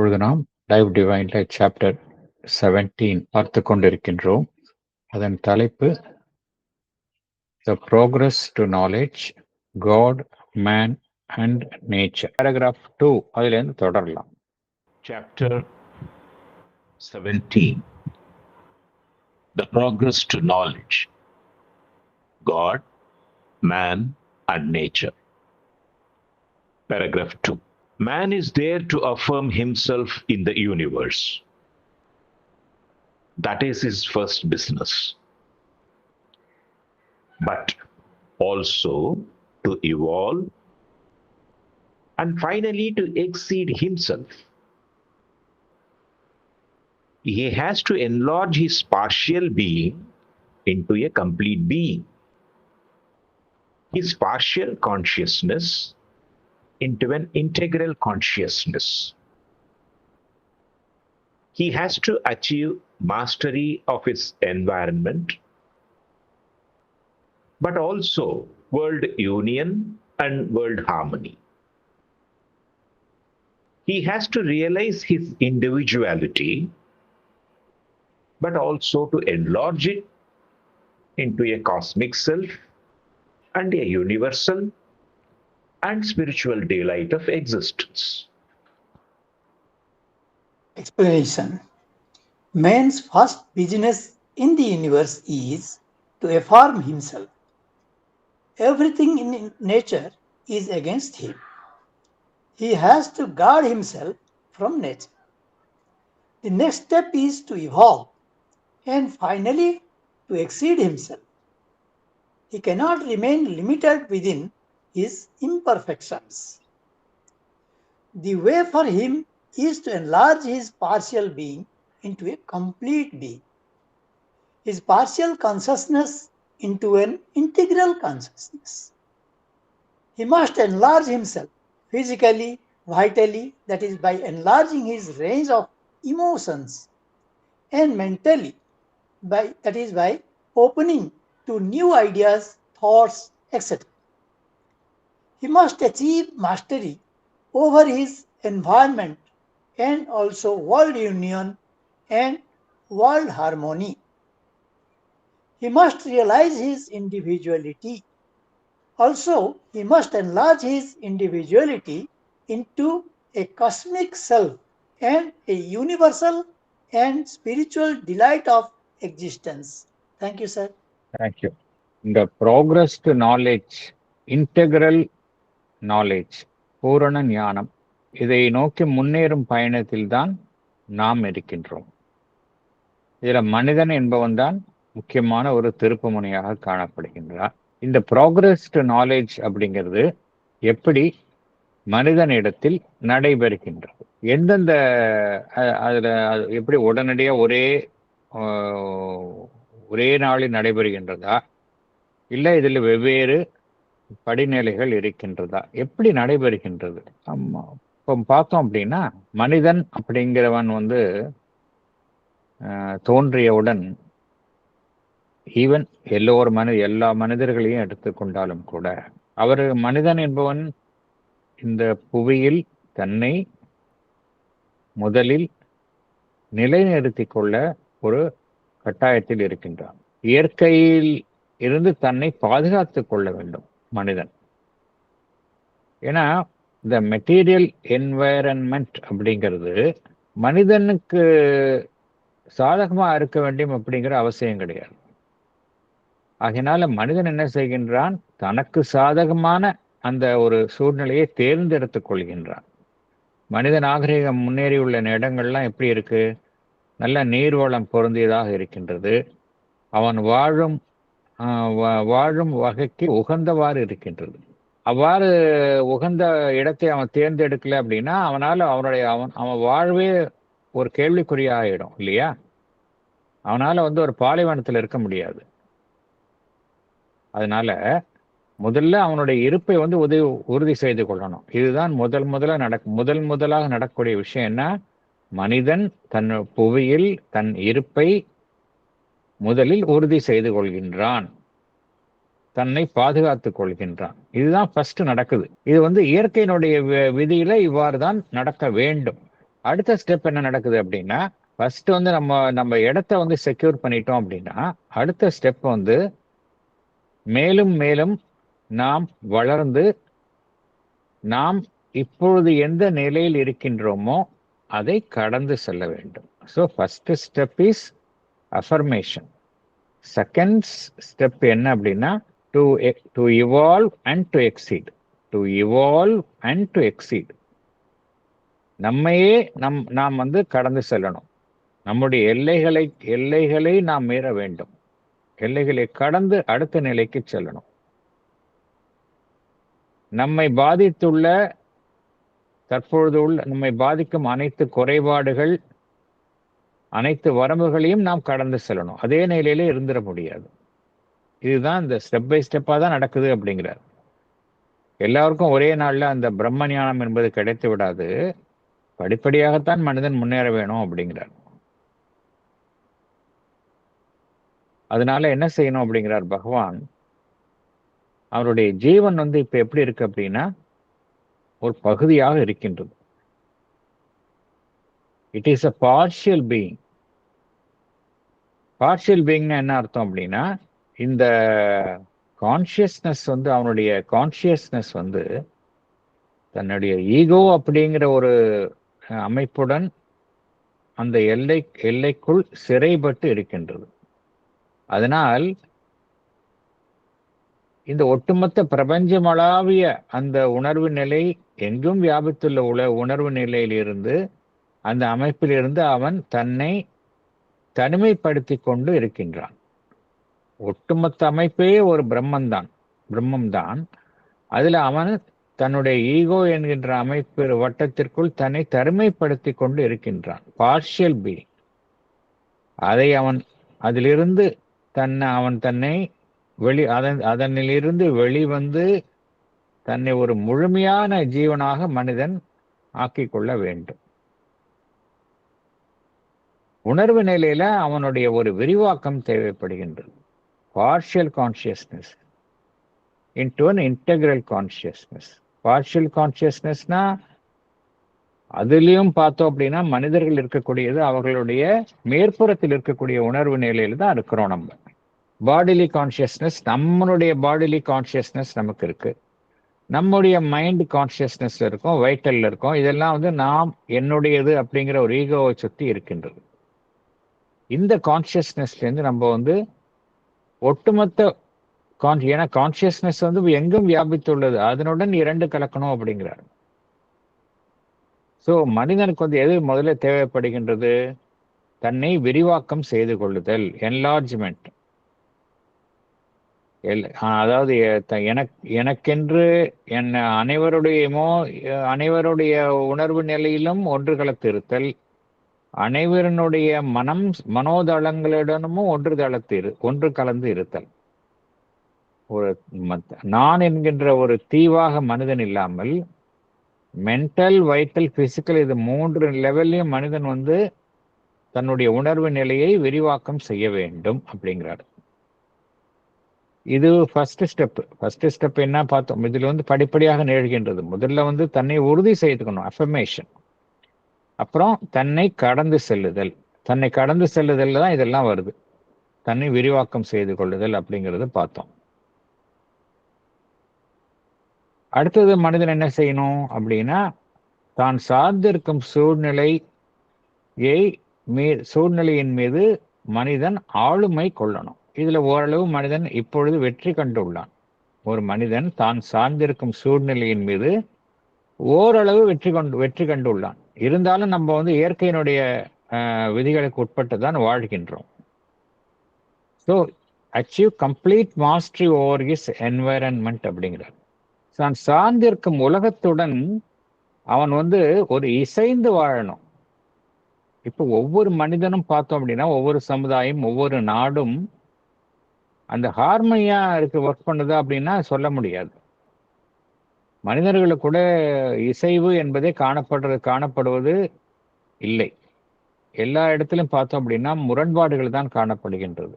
இப்பொழுது நாம் live டிவைன்ல chapter 17 பார்த்து கொண்டிருக்கின்றோம். அதன் தலைப்பு the progress to knowledge, God, man and nature. Paragraph 2 அதிலிருந்து தொடரலாம். Chapter 17 The Progress to Knowledge, God, Man, and Nature. Paragraph 2 Man is there to affirm himself in the universe. That is his first business. But also to evolve and finally to exceed himself. He has to enlarge his partial being into a complete being, his partial consciousness into an integral consciousness. He has to achieve mastery of his environment, but also world union and world harmony. He has to realize his individuality, but also to enlarge it into a cosmic self and a universal and spiritual daylight of existence. Explanation. Man's first business in the universe is to affirm himself. Everything in nature is against him. He has to guard himself from nature. The next step is to evolve and finally to exceed himself. He cannot remain limited within his imperfections. The way for him is to enlarge his partial being into a complete being, his partial consciousness into an integral consciousness. He must enlarge himself physically, vitally, that is by enlarging his range of emotions, and mentally, that is by opening to new ideas, thoughts, etc. He must achieve mastery over his environment and also world union and world harmony. He must realize his individuality. Also, he must enlarge his individuality into a cosmic self and a universal and spiritual delight of existence. Thank you, sir. Thank you. இந்த progress to knowledge, integral knowledge, பூரண ஞானம், இதை நோக்கி முன்னேறும் பயணத்தில் தான் நாம் இருக்கின்றோம். இதில் மனிதன் என்பவன் தான் முக்கியமான ஒரு திருப்பு முனையாக காணப்படுகின்றான். இந்த ப்ரோக்ரஸ் டு நாலேஜ் அப்படிங்கிறது எப்படி மனிதனிடத்தில் நடைபெறுகின்றது, எந்தெந்த அதில் எப்படி உடனடியாக ஒரே நாளில் நடைபெறுகின்றதா, இல்லை இதில் வெவ்வேறு படிநிலைகள் இருக்கின்றதா, எப்படி நடைபெறுகின்றது? இப்போ பார்த்தோம் அப்படின்னா, மனிதன் அப்படிங்கிறவன் தோன்றியவுடன் ஈவன் எல்லா மனிதர்களையும் எடுத்துக்கொண்டாலும் கூட, மனிதன் என்பவன் இந்த புவியில் தன்னை முதலில் நிலைநிறுத்திக் கொள்ள ஒரு கட்டாயத்தில் இருக்கின்றான். இயற்கையில் இருந்து தன்னை பாதுகாத்துக் கொள்ள வேண்டும் மனிதன். ஏன்னா இந்த மெட்டீரியல் என்வைரன்மெண்ட் அப்படிங்கிறது மனிதனுக்கு சாதகமா இருக்க வேண்டும் அப்படிங்கிற அவசியம் கிடையாது. ஆகையினால மனிதன் என்ன செய்கின்றான், தனக்கு சாதகமான அந்த ஒரு சூழ்நிலையை தேர்ந்தெடுத்துக் கொள்கின்றான். மனித நாகரிகம் முன்னேறியுள்ள இடங்கள்லாம் எப்படி இருக்கு, நல்ல நீர்வளம் பொருந்தியதாக இருக்கின்றது. அவன் வாழும் வகைக்கு உகந்தவாறு இருக்கின்றது. அவ்வாறு உகந்த இடத்தை அவன் தேர்ந்தெடுக்கல அப்படின்னா அவன் வாழ்வே ஒரு கேள்விக்குறியாகிடும் இல்லையா? அவனால ஒரு பாலைவனத்தில் இருக்க முடியாது. அதனால முதல்ல அவனுடைய இருப்பை உறுதி செய்து கொள்ளணும். இதுதான் முதலாக நடக்கக்கூடிய விஷயம். என்ன, மனிதன் தன் புவியில் தன் இருப்பை முதலில் உறுதி செய்து கொள்கின்றான், தன்னை பாதுகாத்துக் கொள்கின்றான். இதுதான் ஃபர்ஸ்ட் நடக்குது. இது இயற்கையினுடைய விதியில இவ்வாறு தான் நடக்க வேண்டும். அடுத்த ஸ்டெப் என்ன நடக்குது அப்படின்னா, ஃபர்ஸ்ட் வந்து நம்ம இடத்த வந்து செக்யூர் பண்ணிட்டோம் அப்படின்னா, அடுத்த ஸ்டெப் வந்து மேலும் மேலும் நாம் வளர்ந்து நாம் இப்பொழுது எந்த நிலையில் இருக்கின்றோமோ அதை கடந்து செல்ல வேண்டும். So first step is affirmation. Second step என்ன அப்படின்னா, to evolve and to exceed. To evolve and to exceed. நம்மையே நாம் வந்து கடந்து செல்லணும். நம்முடைய எல்லைகளை நாம் மீற வேண்டும். எல்லைகளை கடந்து அடுத்த நிலைக்கு செல்லணும். நம்மை பாதித்துள்ள நம்மை பாதிக்கும் அனைத்து குறைபாடுகள், அனைத்து வரம்புகளையும் நாம் கடந்து செல்லணும். அதே நிலையிலே இருந்துட முடியாது. இதுதான் இந்த ஸ்டெப் பை ஸ்டெப்பா தான் நடக்குது அப்படிங்கிறார். எல்லாருக்கும் ஒரே நாள்ல அந்த பிரம்ம ஞானம் என்பது கிடைத்து விடாது. படிப்படியாகத்தான் மனிதன் முன்னேற வேணும் அப்படிங்கிறார். அதனால என்ன செய்யணும் அப்படிங்கிறார் பகவான். அவருடைய ஜீவன் வந்து இப்ப எப்படி இருக்கு அப்படின்னா, ஒரு பகுதியாக இருக்கின்றது. It is a partial being. Partial பீயிங்னா என்ன அர்த்தம் அப்படின்னா, இந்த கான்சியஸ்னஸ் வந்து அவனுடைய கான்சியஸ்னஸ் வந்து தன்னுடைய ஈகோ அப்படிங்கிற ஒரு அமைப்புடன் அந்த எல்லைக்குள் சிறைப்பட்டு இருக்கின்றது. அதனால் இந்த ஒட்டுமொத்த பிரபஞ்சமளாவிய அந்த உணர்வு நிலை, எங்கும் வியாபித்துள்ள உணர்வு நிலையிலிருந்து, அந்த அமைப்பிலிருந்து அவன் தன்னை தனிமைப்படுத்தி கொண்டு இருக்கின்றான். ஒட்டுமொத்த அமைப்பே ஒரு பிரம்மம்தான். அதுல அவன் தன்னுடைய ஈகோ என்கின்ற அமைப்பு வட்டத்திற்குள் தன்னை தனிமைப்படுத்தி கொண்டு இருக்கின்றான். Partial being. அதிலிருந்து அவன் தன்னை அதனிலிருந்து வெளிவந்து தன்னை ஒரு முழுமையான ஜீவனாக மனிதன் ஆக்கிக்கொள்ள வேண்டும். உணர்வு நிலையில அவனுடைய ஒரு விரிவாக்கம் தேவைப்படுகின்றது. Partial consciousness into an integral consciousness. Partial கான்சியஸ்னஸ்னா அதுலயும் பார்த்தோம் அப்படின்னா மனிதர்கள் இருக்கக்கூடியது அவர்களுடைய மேற்புறத்தில் இருக்கக்கூடிய உணர்வு நிலையில தான் இருக்கிறோம். நம்ம பாடிலி கான்சியஸ்னஸ், நம்மளுடைய பாடிலி கான்சியஸ்னஸ் நமக்கு இருக்கு. நம்முடைய மைண்ட் கான்சியஸ்னஸ்ல இருக்கும், வைட்டல்ல இருக்கும். இதெல்லாம் வந்து என்னுடையது அப்படிங்கிற ஒரு ஈகோவை சுத்தி இருக்கின்றது. இந்த கான்சியஸ்னஸ்ல இருந்து நம்ம வந்து ஒட்டுமொத்த ஏன்னா கான்சியஸ்னஸ் வந்து எங்கும் வியாபித்துள்ளது, அதனுடன் இரண்டு கலக்கணும் அப்படிங்கிறார். ஸோ மனிதனுக்கு வந்து எது முதல்ல தேவைப்படுகின்றது? தன்னை விரிவாக்கம் செய்து கொள்ளுதல், என்லார்ஜ்மெண்ட். அதாவது எனக்கென்று அனைவருடைய உணர்வு நிலையிலும் ஒன்று கலத்து இருத்தல், அனைவருடைய மனோதளங்களிடமும் ஒன்று கலந்து இருத்தல். ஒரு நான் என்கின்ற ஒரு தீவாக மனிதன் இல்லாமல் மென்டல், வைட்டல், பிசிக்கல், இது மூன்று லெவல்லையும் மனிதன் வந்து தன்னுடைய உணர்வு நிலையை விரிவாக்கம் செய்ய வேண்டும் அப்படிங்கிறார். இது ஃபர்ஸ்ட் ஸ்டெப் என்ன பார்த்தோம்? இதுல வந்து படிப்படியாக நிகழ்கின்றது. முதல்ல வந்து தன்னை உறுதி செய்துக்கணும், அஃபர்மேஷன். அப்புறம் தன்னை கடந்து செல்லுதல். தான் இதெல்லாம் வருது. தன்னை விரிவாக்கம் செய்து கொள்ளுதல் அப்படிங்கிறது பார்த்தோம். அடுத்தது மனிதன் என்ன செய்யணும் அப்படின்னா, தான் சார்ந்திருக்கும் சூழ்நிலையின் மீது மனிதன் ஆளுமை கொள்ளணும். இதுல ஓரளவு மனிதன் இப்பொழுது வெற்றி கண்டுள்ளான். ஒரு மனிதன் தான் சார்ந்திருக்கும் சூழ்நிலையின் மீது ஓரளவு வெற்றி கண்டுள்ளான். இருந்தாலும் நம்ம வந்து இயற்கையினுடைய விதிகளுக்கு உட்பட்டு தான் வாழ்கின்றோம். So achieve complete mastery over his environment அப்படிங்கிறார். தான் சார்ந்திருக்கும் உலகத்துடன் அவன் வந்து ஒரு இசைந்து வாழணும். இப்போ ஒவ்வொரு மனிதனும் பார்த்தோம் அப்படின்னா, ஒவ்வொரு சமுதாயம், ஒவ்வொரு நாடும் அந்த ஹார்மனியா ஒர்க் பண்ணுதா அப்படின்னா சொல்ல முடியாது. மனிதர்களுக்கு கூட இசைவு என்பதே காணப்படுவது இல்லை. எல்லா இடத்திலும் பார்த்தோம் அப்படின்னா முரண்பாடுகள் தான் காணப்படுகின்றது.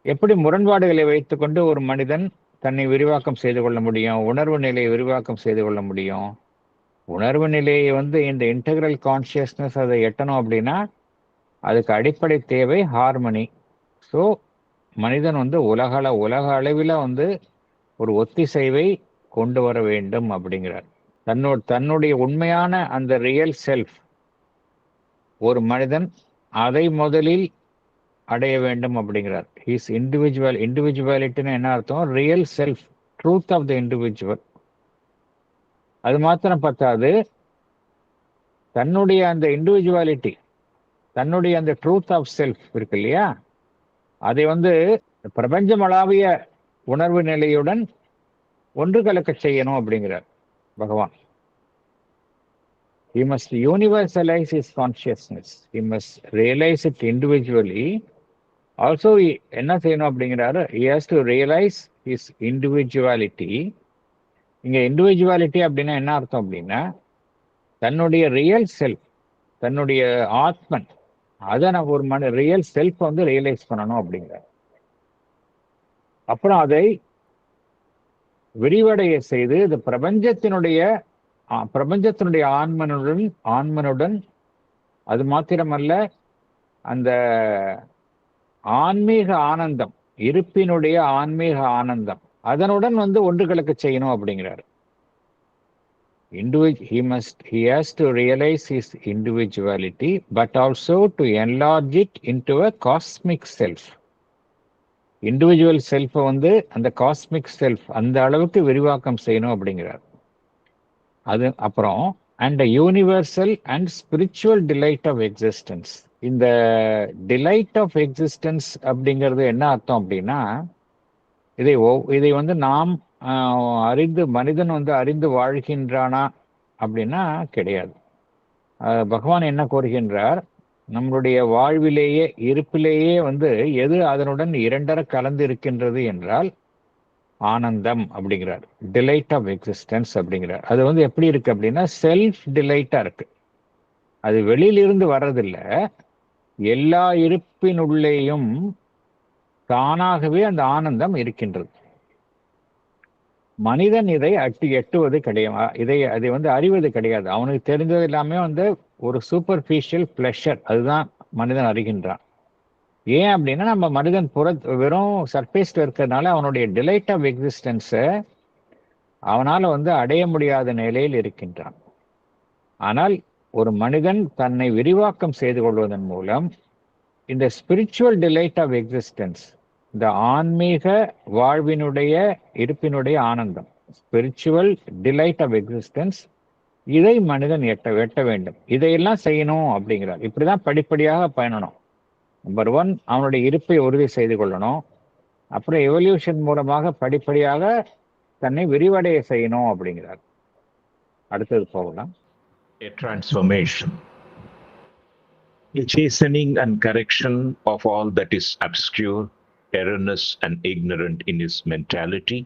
எப்படி முரண்பாடுகளை வைத்துக்கொண்டு ஒரு மனிதன் தன்னை விரிவாக்கம் செய்து கொள்ள முடியும், உணர்வு நிலையை விரிவாக்கம் செய்து கொள்ள முடியும்? உணர்வு நிலையை வந்து இந்த இன்டெகிரல் கான்சியஸ்னஸ் அதை எட்டணும் அப்படின்னா அதுக்கு அடிப்படை தேவை ஹார்மனி. ஸோ மனிதன் வந்து உலக அளவில் வந்து ஒரு ஒத்திசைவை கொண்டு வர வேண்டும் அப்படிங்கிறார். தன்னுடைய உண்மையான அந்த ரியல் செல்ஃப் ஒரு மனிதன் அதை முதலில் அடைய வேண்டும் அப்படிங்கிறார். ஹிஸ் இண்டிவிஜுவாலிட்டின்னு என்ன அர்த்தம்? Real self, truth of the individual. அது மாத்திரம் பத்தாது, தன்னுடைய அந்த இண்டிவிஜுவாலிட்டி, தன்னுடைய அந்த ட்ரூத் ஆஃப் செல்ஃப் இருக்கு இல்லையா, அதை வந்து பிரபஞ்சமளாவிய உணர்வு நிலையுடன் ஒன்று கலக்க செய்யணும் அப்படிங்கிறார் பகவான். He must universalize his consciousness. He must realize it individually. Also, என்ன செய்யணும் அப்படிங்கிறாரு? He has to realize his individuality. இங்க இண்டிவிஜுவாலிட்டி அப்படின்னா என்ன அர்த்தம் அப்படின்னா, தன்னுடைய ரியல் செல்ஃப், தன்னுடைய ஆத்மன், அதை நம்ம ஒரு ரியல் செல்ஃப் வந்து ரியலைஸ் பண்ணணும் அப்படிங்கிறார். அப்புறம் அதை விரிவடைய செய்து இது பிரபஞ்சத்தினுடைய ஆன்மனுடன் அது மாத்திரமல்ல, அந்த ஆன்மீக ஆனந்தம், இருப்பினுடைய ஆன்மீக ஆனந்தம், அதனுடன் வந்து ஒன்று கலக்க செய்யணும் அப்படிங்கிறார். He has to realize his individuality, but also to enlarge it into a cosmic self. Individual செல்ஃபை வந்து அந்த காஸ்மிக் செல்ஃப் அந்த அளவுக்கு விரிவாக்கம் செய்யணும் அப்படிங்கிறார். அது அப்புறம் and universal and spiritual delight of existence. இந்த டிலைட் ஆஃப் எக்ஸிஸ்டன்ஸ் அப்படிங்கிறது என்ன அர்த்தம் அப்படின்னா, இதை வந்து நாம் மனிதன் வந்து அறிந்து வாழ்கின்றானா அப்படின்னா கிடையாது. பகவான் என்ன கூறுகின்றார்? நம்மளுடைய வாழ்விலேயே இருப்பிலேயே வந்து எது அதனுடன் இரண்டர கலந்து இருக்கின்றது என்றால் ஆனந்தம் அப்படிங்கிறார். டிலைட் ஆஃப் எக்ஸிஸ்டன்ஸ் அப்படிங்கிறார். அது வந்து எப்படி இருக்கு அப்படின்னா செல்ஃப் டிலைட்டா இருக்கு. அது வெளியிலிருந்து வர்றதில்லை, எல்லா இருப்பினுள்ளேயும் தானாகவே அந்த ஆனந்தம் இருக்கின்றது. மனிதன் இதை எட்டுவது கிடையாது, அதை வந்து அறிவது கிடையாது. அவனுக்கு தெரிஞ்சது எல்லாமே வந்து ஒரு சூப்பர்ஃபிஷியல் பிளஷர், அதுதான் மனிதன் அறிகின்றான். ஏன் அப்படின்னா நம்ம மனிதன் வெறும் சர்ஃபேஸ்ல இருக்கிறதுனால அவனுடைய டிலைட் ஆஃப் எக்ஸிஸ்டன்ஸை அவனால் வந்து அடைய முடியாத நிலையில் இருக்கின்றான். ஆனால் ஒரு மனிதன் தன்னை விரிவாக்கம் செய்து கொள்வதன் மூலம் இந்த ஸ்பிரிச்சுவல் டிலைட் ஆஃப் எக்ஸிஸ்டன்ஸ், இந்த ஆன்மீக வாழ்வினுடைய இருப்பினுடைய ஆனந்தம், ஸ்பிரிச்சுவல் டிலைட் ஆஃப் எக்ஸிஸ்டன்ஸ், இதை மனிதன் எட்ட வேண்டும். இதையெல்லாம் செய்யணும் அப்படிங்கிறார். இப்படிதான் படிப்படியாக பயணணும். நம்பர் 1, அவனுடைய இருப்பை உறுதி செய்து கொள்ளணும். அப்புறம் எவல்யூஷன் மூலமாக படிப்படியாக தன்னை விரிவடைய செய்யணும் அப்படிங்கிறார். அடுத்தது போகலாம். A transformation, a chastening and correction of all that is obscure, erroneous and ignorant in his mentality,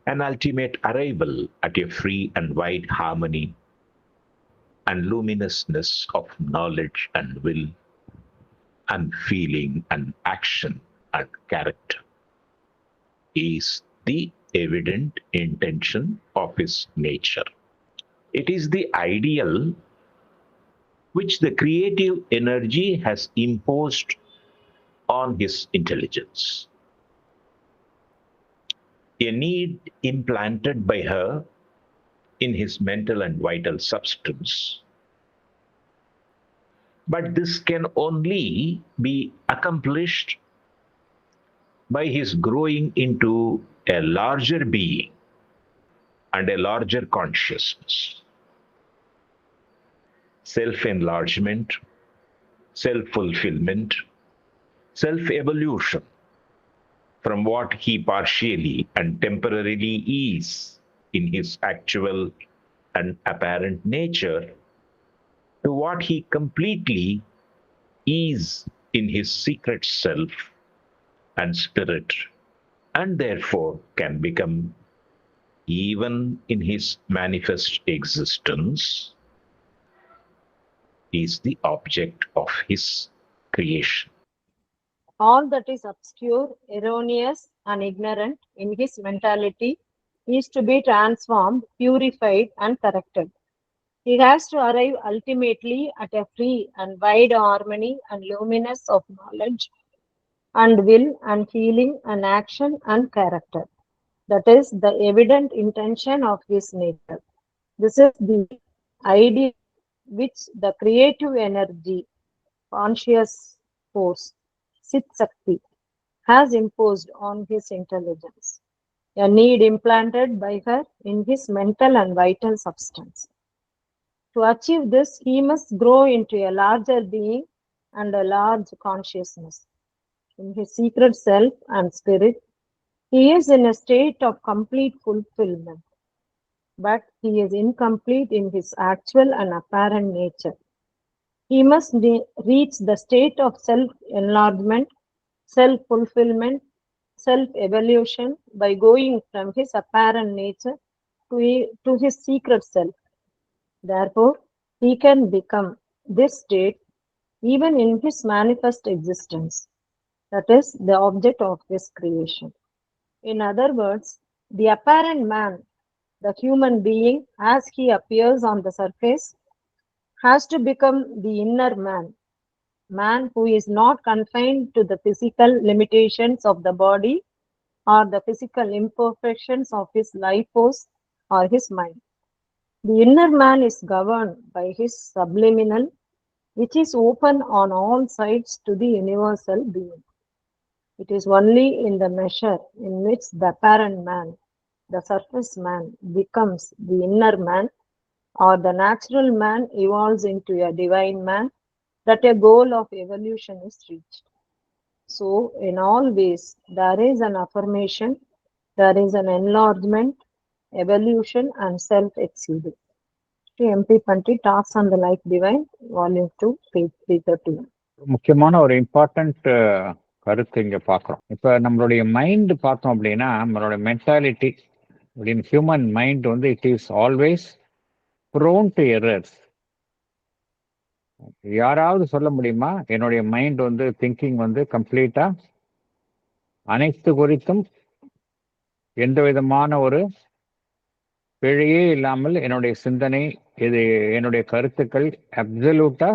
an ultimate arrival at a free and wide harmony and luminousness of knowledge and will and feeling and action and character is the evident intention of his nature. It is the ideal which the creative energy has imposed on his intelligence. A need implanted by her in his mental and vital substance. But this can only be accomplished by his growing into a larger being and a larger consciousness. Self-enlargement, self-fulfillment, self-evolution from what he partially and temporarily is in his actual and apparent nature to what he completely is in his secret self and spirit, and therefore can become, even in his manifest existence, is the object of his creation. All that is obscure, erroneous, and ignorant in his mentality is to be transformed, purified, and corrected. He has to arrive ultimately at a free and wide harmony and luminous of knowledge and will and feeling and action and character. That is the evident intention of his nature. This is the ideal which the creative energy, conscious force, Sit Sakti, has imposed on his intelligence, a need implanted by her in his mental and vital substance. To achieve this, he must grow into a larger being and a large consciousness. In his secret self and spirit, he is in a state of complete fulfillment, but he is incomplete in his actual and apparent nature. He must reach the state of self-enlargement, self-fulfillment, self-evolution by going from his apparent nature to his secret self. Therefore, he can become this state even in his manifest existence. That is the object of his creation. In other words, the apparent man, the human being as he appears on the surface, has to become the inner man who is not confined to the physical limitations of the body or the physical imperfections of his life force or his mind. The inner man is governed by his subliminal, which is open on all sides to the universal being. It is only in the measure in which the apparent man, the surface man, becomes the inner man, or the natural man evolves into a divine man, that a goal of evolution is reached. So, in all ways, there is an affirmation, there is an enlargement, evolution, and self-exceeding. MP Panti Talks on the Life Divine, Volume 2, page 331. முக்கியமான ஒரு important கருத்து இங்க பார்க்குறோம். இப்போ நம்மளுடைய mind பார்த்தோம் அப்படின்னா, நம்மளோட மென்டாலிட்டி அப்படின்னு ஹியூமன் மைண்ட் வந்து it is always prone to errors. யாராவது சொல்ல முடியுமா என்னுடைய மைண்ட் வந்து திங்கிங் வந்து கம்ப்ளீட்டா அனைத்து குறித்தும் எந்த விதமான ஒரு பிழையே இல்லாமல் என்னுடைய சிந்தனை இது என்னுடைய கருத்துக்கள் அப்சல்யூட்டா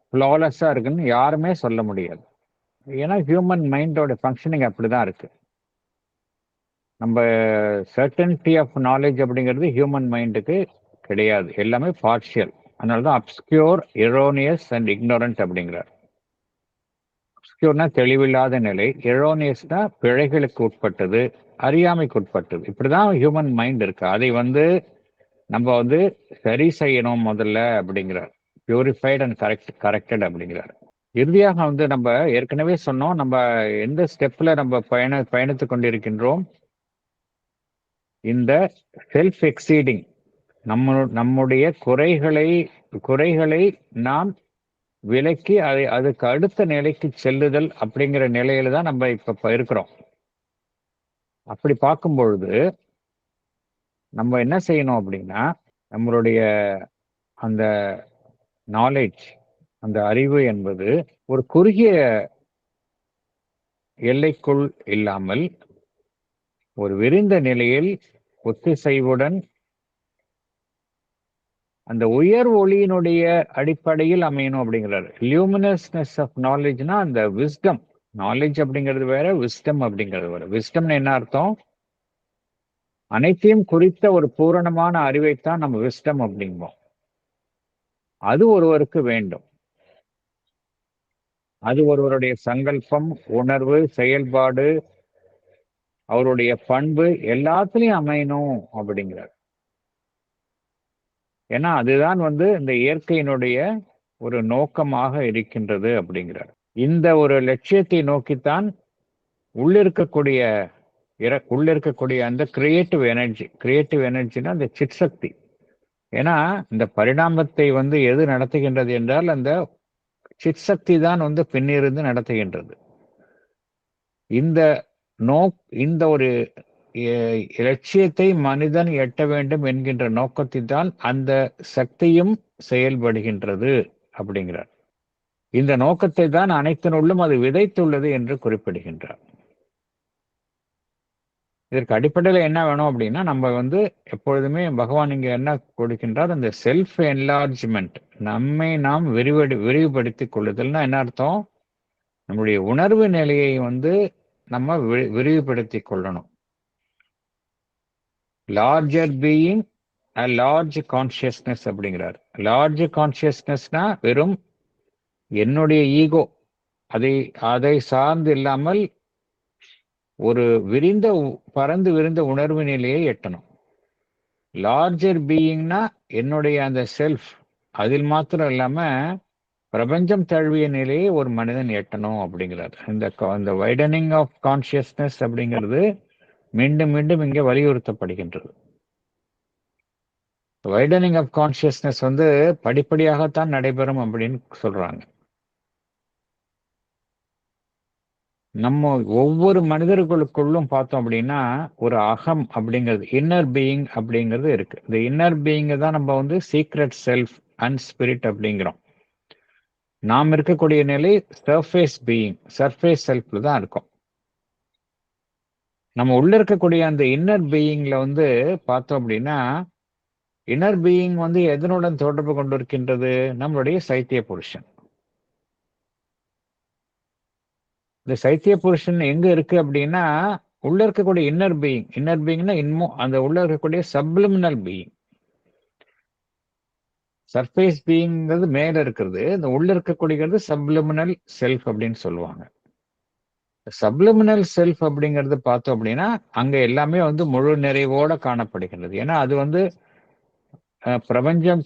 ஃப்ளாலஸா இருக்குன்னு யாருமே சொல்ல முடியாது. ஏன்னா ஹியூமன் மைண்டோட ஃபங்க்ஷனிங் அப்படிதான் இருக்கு. நம்ம சர்டனிட்டி ஆஃப் நாலேஜ் அப்படிங்கிறது ஹியூமன் மைண்டுக்கு கிடையாது, எல்லாமே பார்ஷியல். அதனாலதான் அப்ஸ்கியூர், எரோனியஸ் அண்ட் இக்னோரண்ட் அப்படிங்கிறார். அப்ஸ்கியூர்னா தெளிவில்லாத நிலை, எரோனியஸ்னா பிழைகளுக்கு உட்பட்டது, அறியாமைக்கு உட்பட்டது. இப்படிதான் ஹியூமன் மைண்ட் இருக்கு. அதை வந்து நம்ம வந்து சரி செய்யணும் முதல்ல அப்படிங்கிறார். பியூரிஃபைட் அண்ட் கரெக்டட் அப்படிங்கிறார். இறுதியாக வந்து நம்ம ஏற்கனவே சொன்னோம், நம்ம எந்த ஸ்டெப்ல நம்ம பயணித்து கொண்டிருக்கின்றோம். இந்த செல்ஃப் எக்ஸீடிங், நம்முடைய குறைகளை நாம் விலக்கி அதுக்கு அடுத்த நிலைக்கு செல்லுதல் அப்படிங்கிற நிலையில தான் நம்ம இப்ப இருக்கிறோம். அப்படி பார்க்கும் பொழுது நம்ம என்ன செய்யணும் அப்படின்னா, நம்மளுடைய அந்த நாலேஜ், அந்த அறிவு என்பது ஒரு குறுகிய எல்லைக்குள் இல்லாமல் ஒரு விரிந்த நிலையில் ஒத்திசைவுடன் அந்த உயர் ஒளியினுடைய அடிப்படையில் அமையணும் அப்படிங்கிறாரு. லியூமினஸ்னஸ் ஆஃப் நாலேஜ்னா அந்த விஸ்டம். நாலேஜ் அப்படிங்கிறது வேற, விஸ்டம் அப்படிங்கிறது வேற. விஸ்டம்னு என்ன அர்த்தம்? அனைத்தையும் குறித்த ஒரு பூரணமான அறிவைத்தான் நம்ம விஸ்டம் அப்படிம்போம். அது ஒருவருக்கு வேண்டும். அது ஒருவருடைய சங்கல்பம், உணர்வு, செயல்பாடு, அவருடைய பண்பு எல்லாத்துலயும் அமையணும் அப்படிங்கிறார். ஏன்னா அதுதான் வந்து இந்த இயற்கையினுடைய ஒரு நோக்கமாக இருக்கின்றது அப்படிங்கிறார். இந்த ஒரு லட்சியத்தை நோக்கித்தான் உள்ளிருக்கக்கூடிய அந்த கிரியேட்டிவ் எனர்ஜினா அந்த சிற்சக்தி. ஏன்னா இந்த பரிணாமத்தை வந்து எது நடத்துகின்றது என்றால் அந்த சிற்சக்தி தான் வந்து பின்னிருந்து நடத்துகின்றது. இந்த ஒரு இலட்சியத்தை மனிதன் எட்ட வேண்டும் என்கின்ற நோக்கத்தில் தான் அந்த சக்தியும் செயல்படுகின்றது அப்படிங்கிறார். இந்த நோக்கத்தை தான் அனைத்தினுள்ளும் அது விதைத்துள்ளது என்று குறிப்பிடுகின்றார். இதற்கு அடிப்படையில் என்ன வேணும் அப்படின்னா, நம்ம வந்து எப்பொழுதுமே பகவான் இங்க என்ன கொடுக்கின்றார், அந்த செல்ஃப் என்லார்ஜ்மெண்ட், நம்மை நாம் விரிவுபடுத்திக் கொள்ளுதல்னா என்ன அர்த்தம்? நம்முடைய உணர்வு நிலையை வந்து நம்ம விரிவுபடுத்திக் கொள்ளணும். Larger being a large consciousness அப்படிங்கிறார். லார்ஜ் கான்சியஸ்னஸ்னா வெறும் என்னுடைய ஈகோ, அதை சார்ந்து இல்லாமல் ஒரு பறந்து விரிந்த உணர்வு நிலையை எட்டணும். லார்ஜர் பீயிங்னா என்னுடைய அந்த செல்ஃப், அதில் மாத்திரம் இல்லாம பிரபஞ்சம் தழுவிய நிலையை ஒரு மனிதன் எட்டணும் அப்படிங்கிறார். இந்த வைடனிங் ஆஃப் கான்சியஸ்னஸ் அப்படிங்கிறது மீண்டும் மீண்டும் இங்கே வலியுறுத்தப்படுகின்றது. வைடனிங் ஆஃப் கான்சியஸ்னஸ் வந்து படிப்படியாகத்தான் நடைபெறும் அப்படின்னு சொல்றாங்க. நம்ம ஒவ்வொரு மனிதர்களுக்குள்ளும் பார்த்தோம் அப்படின்னா ஒரு அகம் அப்படிங்கிறது, இன்னர் பீயிங் அப்படிங்கிறது இருக்கு. இந்த இன்னர் பீயிங் தான் நம்ம வந்து சீக்ரெட் செல்ஃப் அண்ட் ஸ்பிரிட் அப்படிங்கிறோம். நாம் இருக்கக்கூடிய நிலை சர்ஃபேஸ் பீயிங், சர்ஃபேஸ் செல்ஃப்ல தான் இருக்கும். நம்ம உள்ள இருக்கக்கூடிய அந்த இன்னர் பீயிங்ல வந்து பார்த்தோம் அப்படின்னா, இன்னர் பீயிங் வந்து எதனுடன் தொடர்பு கொண்டிருக்கின்றது? நம்மளுடைய சைத்திய புருஷன். இந்த சைத்திய புருஷன் எங்க இருக்கு அப்படின்னா, உள்ள இருக்கக்கூடிய இன்னர் பீயிங்னா இன்னும் அந்த உள்ள இருக்கக்கூடிய சப்லிமினல் பீயிங். சர்ஃபேஸ் பீயிங்கிறது மேல இருக்கிறது, இந்த உள்ள இருக்கக்கூடியது சப்லிமினல் செல்ஃப் அப்படின்னு சொல்லுவாங்க. சப்லிமினல் செல்ஃப் அப்படிங்கிறது பார்த்தோம் அப்படின்னா, அங்க எல்லாமே வந்து முழு நிறைவோட காணப்படுகின்றது. ஏன்னா அது வந்து பிரபஞ்சம்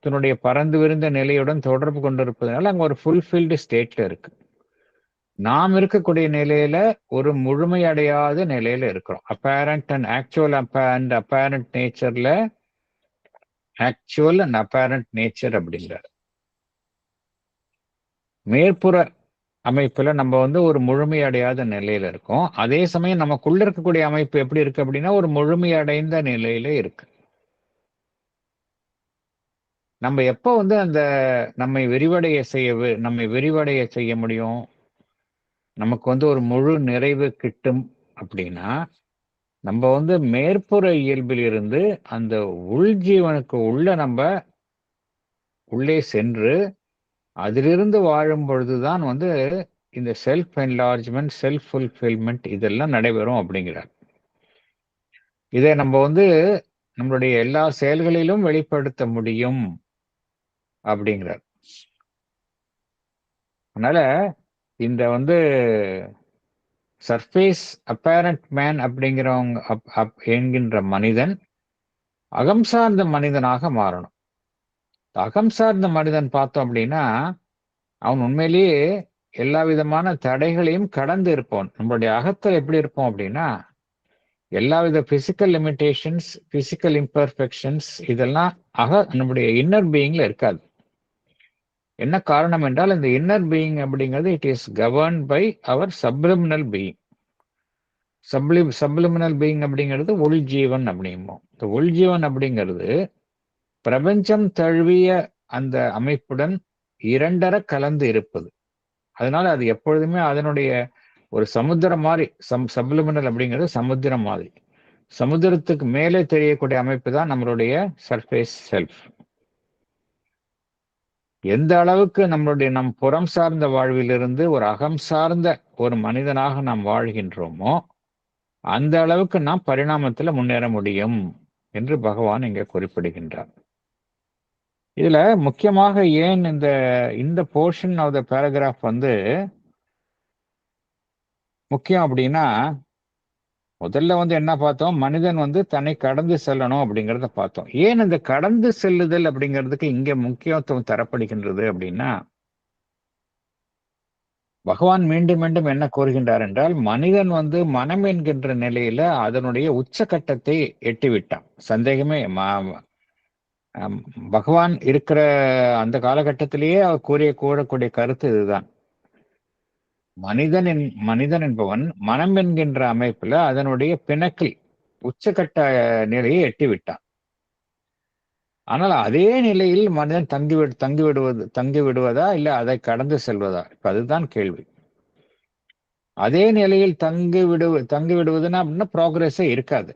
தன்னுடைய பறந்து விரிந்த நிலையுடன் தொடர்பு கொண்டிருப்பதனால அங்க ஒரு ஃபுல்ஃபில்டு ஸ்டேட்ல இருக்கு. நாம் இருக்கக்கூடிய நிலையில ஒரு முழுமையடையாத நிலையில இருக்கிறோம். Apparent and actual and apparent நேச்சர்ல ஆக்சுவல் அண்ட் அப்பேரண்ட் நேச்சர் அப்படிங்கிறார். மேற்புற அமைப்புல நம்ம வந்து ஒரு முழுமையடையாத நிலையில இருக்கோம். அதே சமயம் நமக்குள்ள இருக்கக்கூடிய அமைப்பு எப்படி இருக்கு அப்படின்னா ஒரு முழுமையடைந்த நிலையில இருக்கு. நம்ம எப்போ வந்து அந்த நம்மை விரிவடைய செய்ய முடியும், நமக்கு வந்து ஒரு முழு நிறைவு கிட்டும் அப்படின்னா, நம்ம வந்து மேற்புற இயல்பில் இருந்து அந்த உள்ஜீவனுக்கு நம்ம உள்ளே சென்று அதிலிருந்து வாழும் பொழுதுதான் வந்து இந்த செல்ஃப் என்லார்ஜ்மெண்ட், செல்ஃப் ஃபுல்ஃபில்மெண்ட் இதெல்லாம் நடைபெறும் அப்படிங்கிறார். இதை நம்ம வந்து நம்மளுடைய எல்லா செயல்களிலும் வெளிப்படுத்த முடியும் அப்படிங்கிறார். அதனால இந்த வந்து சர்ஃபேஸ் அப்பேரண்ட் மேன் அப்படிங்கிறவங்க என்கின்ற மனிதன் அகம் சார்ந்த மனிதனாக மாறணும். அகம் சார்ந்த மனிதன் பார்த்தோம் அப்படின்னா அவன் உண்மையிலேயே எல்லா விதமான தடைகளையும் கடந்து இருப்போம். நம்மளுடைய அகத்தில் எப்படி இருப்போம் அப்படின்னா எல்லாவித பிசிக்கல் லிமிடேஷன்ஸ், பிசிக்கல் இம்பர்ஃபெக்ஷன்ஸ் இதெல்லாம் நம்முடைய இன்னர் பீயிங்ல இருக்காது. என்ன காரணம் என்றால் இந்த இன்னர் பீயிங் அப்படிங்கிறது it is governed by our subliminal being. Subliminal being அப்படிங்கிறது உள்ஜீவன் அப்படிம்போம். இந்த உள்ஜீவன் அப்படிங்கிறது பிரபஞ்சம் தழுவிய அந்த அமைப்புடன் இரண்டர கலந்து இருப்பது. அதனால அது எப்பொழுதுமே அதனுடைய ஒரு சமுத்திரம் மாதிரி, சப்லிமினல் அப்படிங்கிறது சமுத்திரம் மாதிரி. சமுத்திரத்துக்கு மேலே தெரியக்கூடிய அமைப்பு தான் நம்மளுடைய சர்ஃபேஸ் செல்ஃப். எந்த அளவுக்கு நம் புறம் சார்ந்த வாழ்விலிருந்து ஒரு அகம் சார்ந்த ஒரு மனிதனாக நாம் வாழ்கின்றோமோ அந்த அளவுக்கு நாம் பரிணாமத்தில் முன்னேற முடியும் என்று பகவான் இங்கே குறிப்பிடுகின்றார். இதுல முக்கியமாக ஏன் இந்த போர்ஷன் ஆஃப் த பேராகிராஃப் வந்து முக்கியம் அப்படின்னா, முதல்ல வந்து என்ன பார்த்தோம், மனிதன் வந்து தன்னை கடந்து செல்லணும் அப்படிங்கிறத பார்த்தோம். ஏன் இந்த கடந்து செல்லுதல் அப்படிங்கிறதுக்கு இங்க முக்கியத்துவம் தரப்படுகின்றது அப்படின்னா, பகவான் மீண்டும் மீண்டும் என்ன கூறுகின்றார் என்றால், மனிதன் வந்து மனம் என்கின்ற நிலையில அதனுடைய உச்சகட்டத்தை எட்டிவிட்டான். சந்தேகமே பகவான் இருக்கிற அந்த காலகட்டத்திலேயே அவர் கூறக்கூடிய கருத்து இதுதான். மனிதன் என்பவன் மனம் என்கின்ற அமைப்புல அதனுடைய பிணக்கில் உச்சகட்ட நிலையை எட்டிவிட்டான். ஆனால் அதே நிலையில் மனிதன் தங்கி விடுவதா இல்ல அதை கடந்து செல்வதா? இப்ப அதுதான் கேள்வி. அதே நிலையில் தங்கி விடுவதுன்னா அப்படின்னா ப்ராக்ரஸே இருக்காது.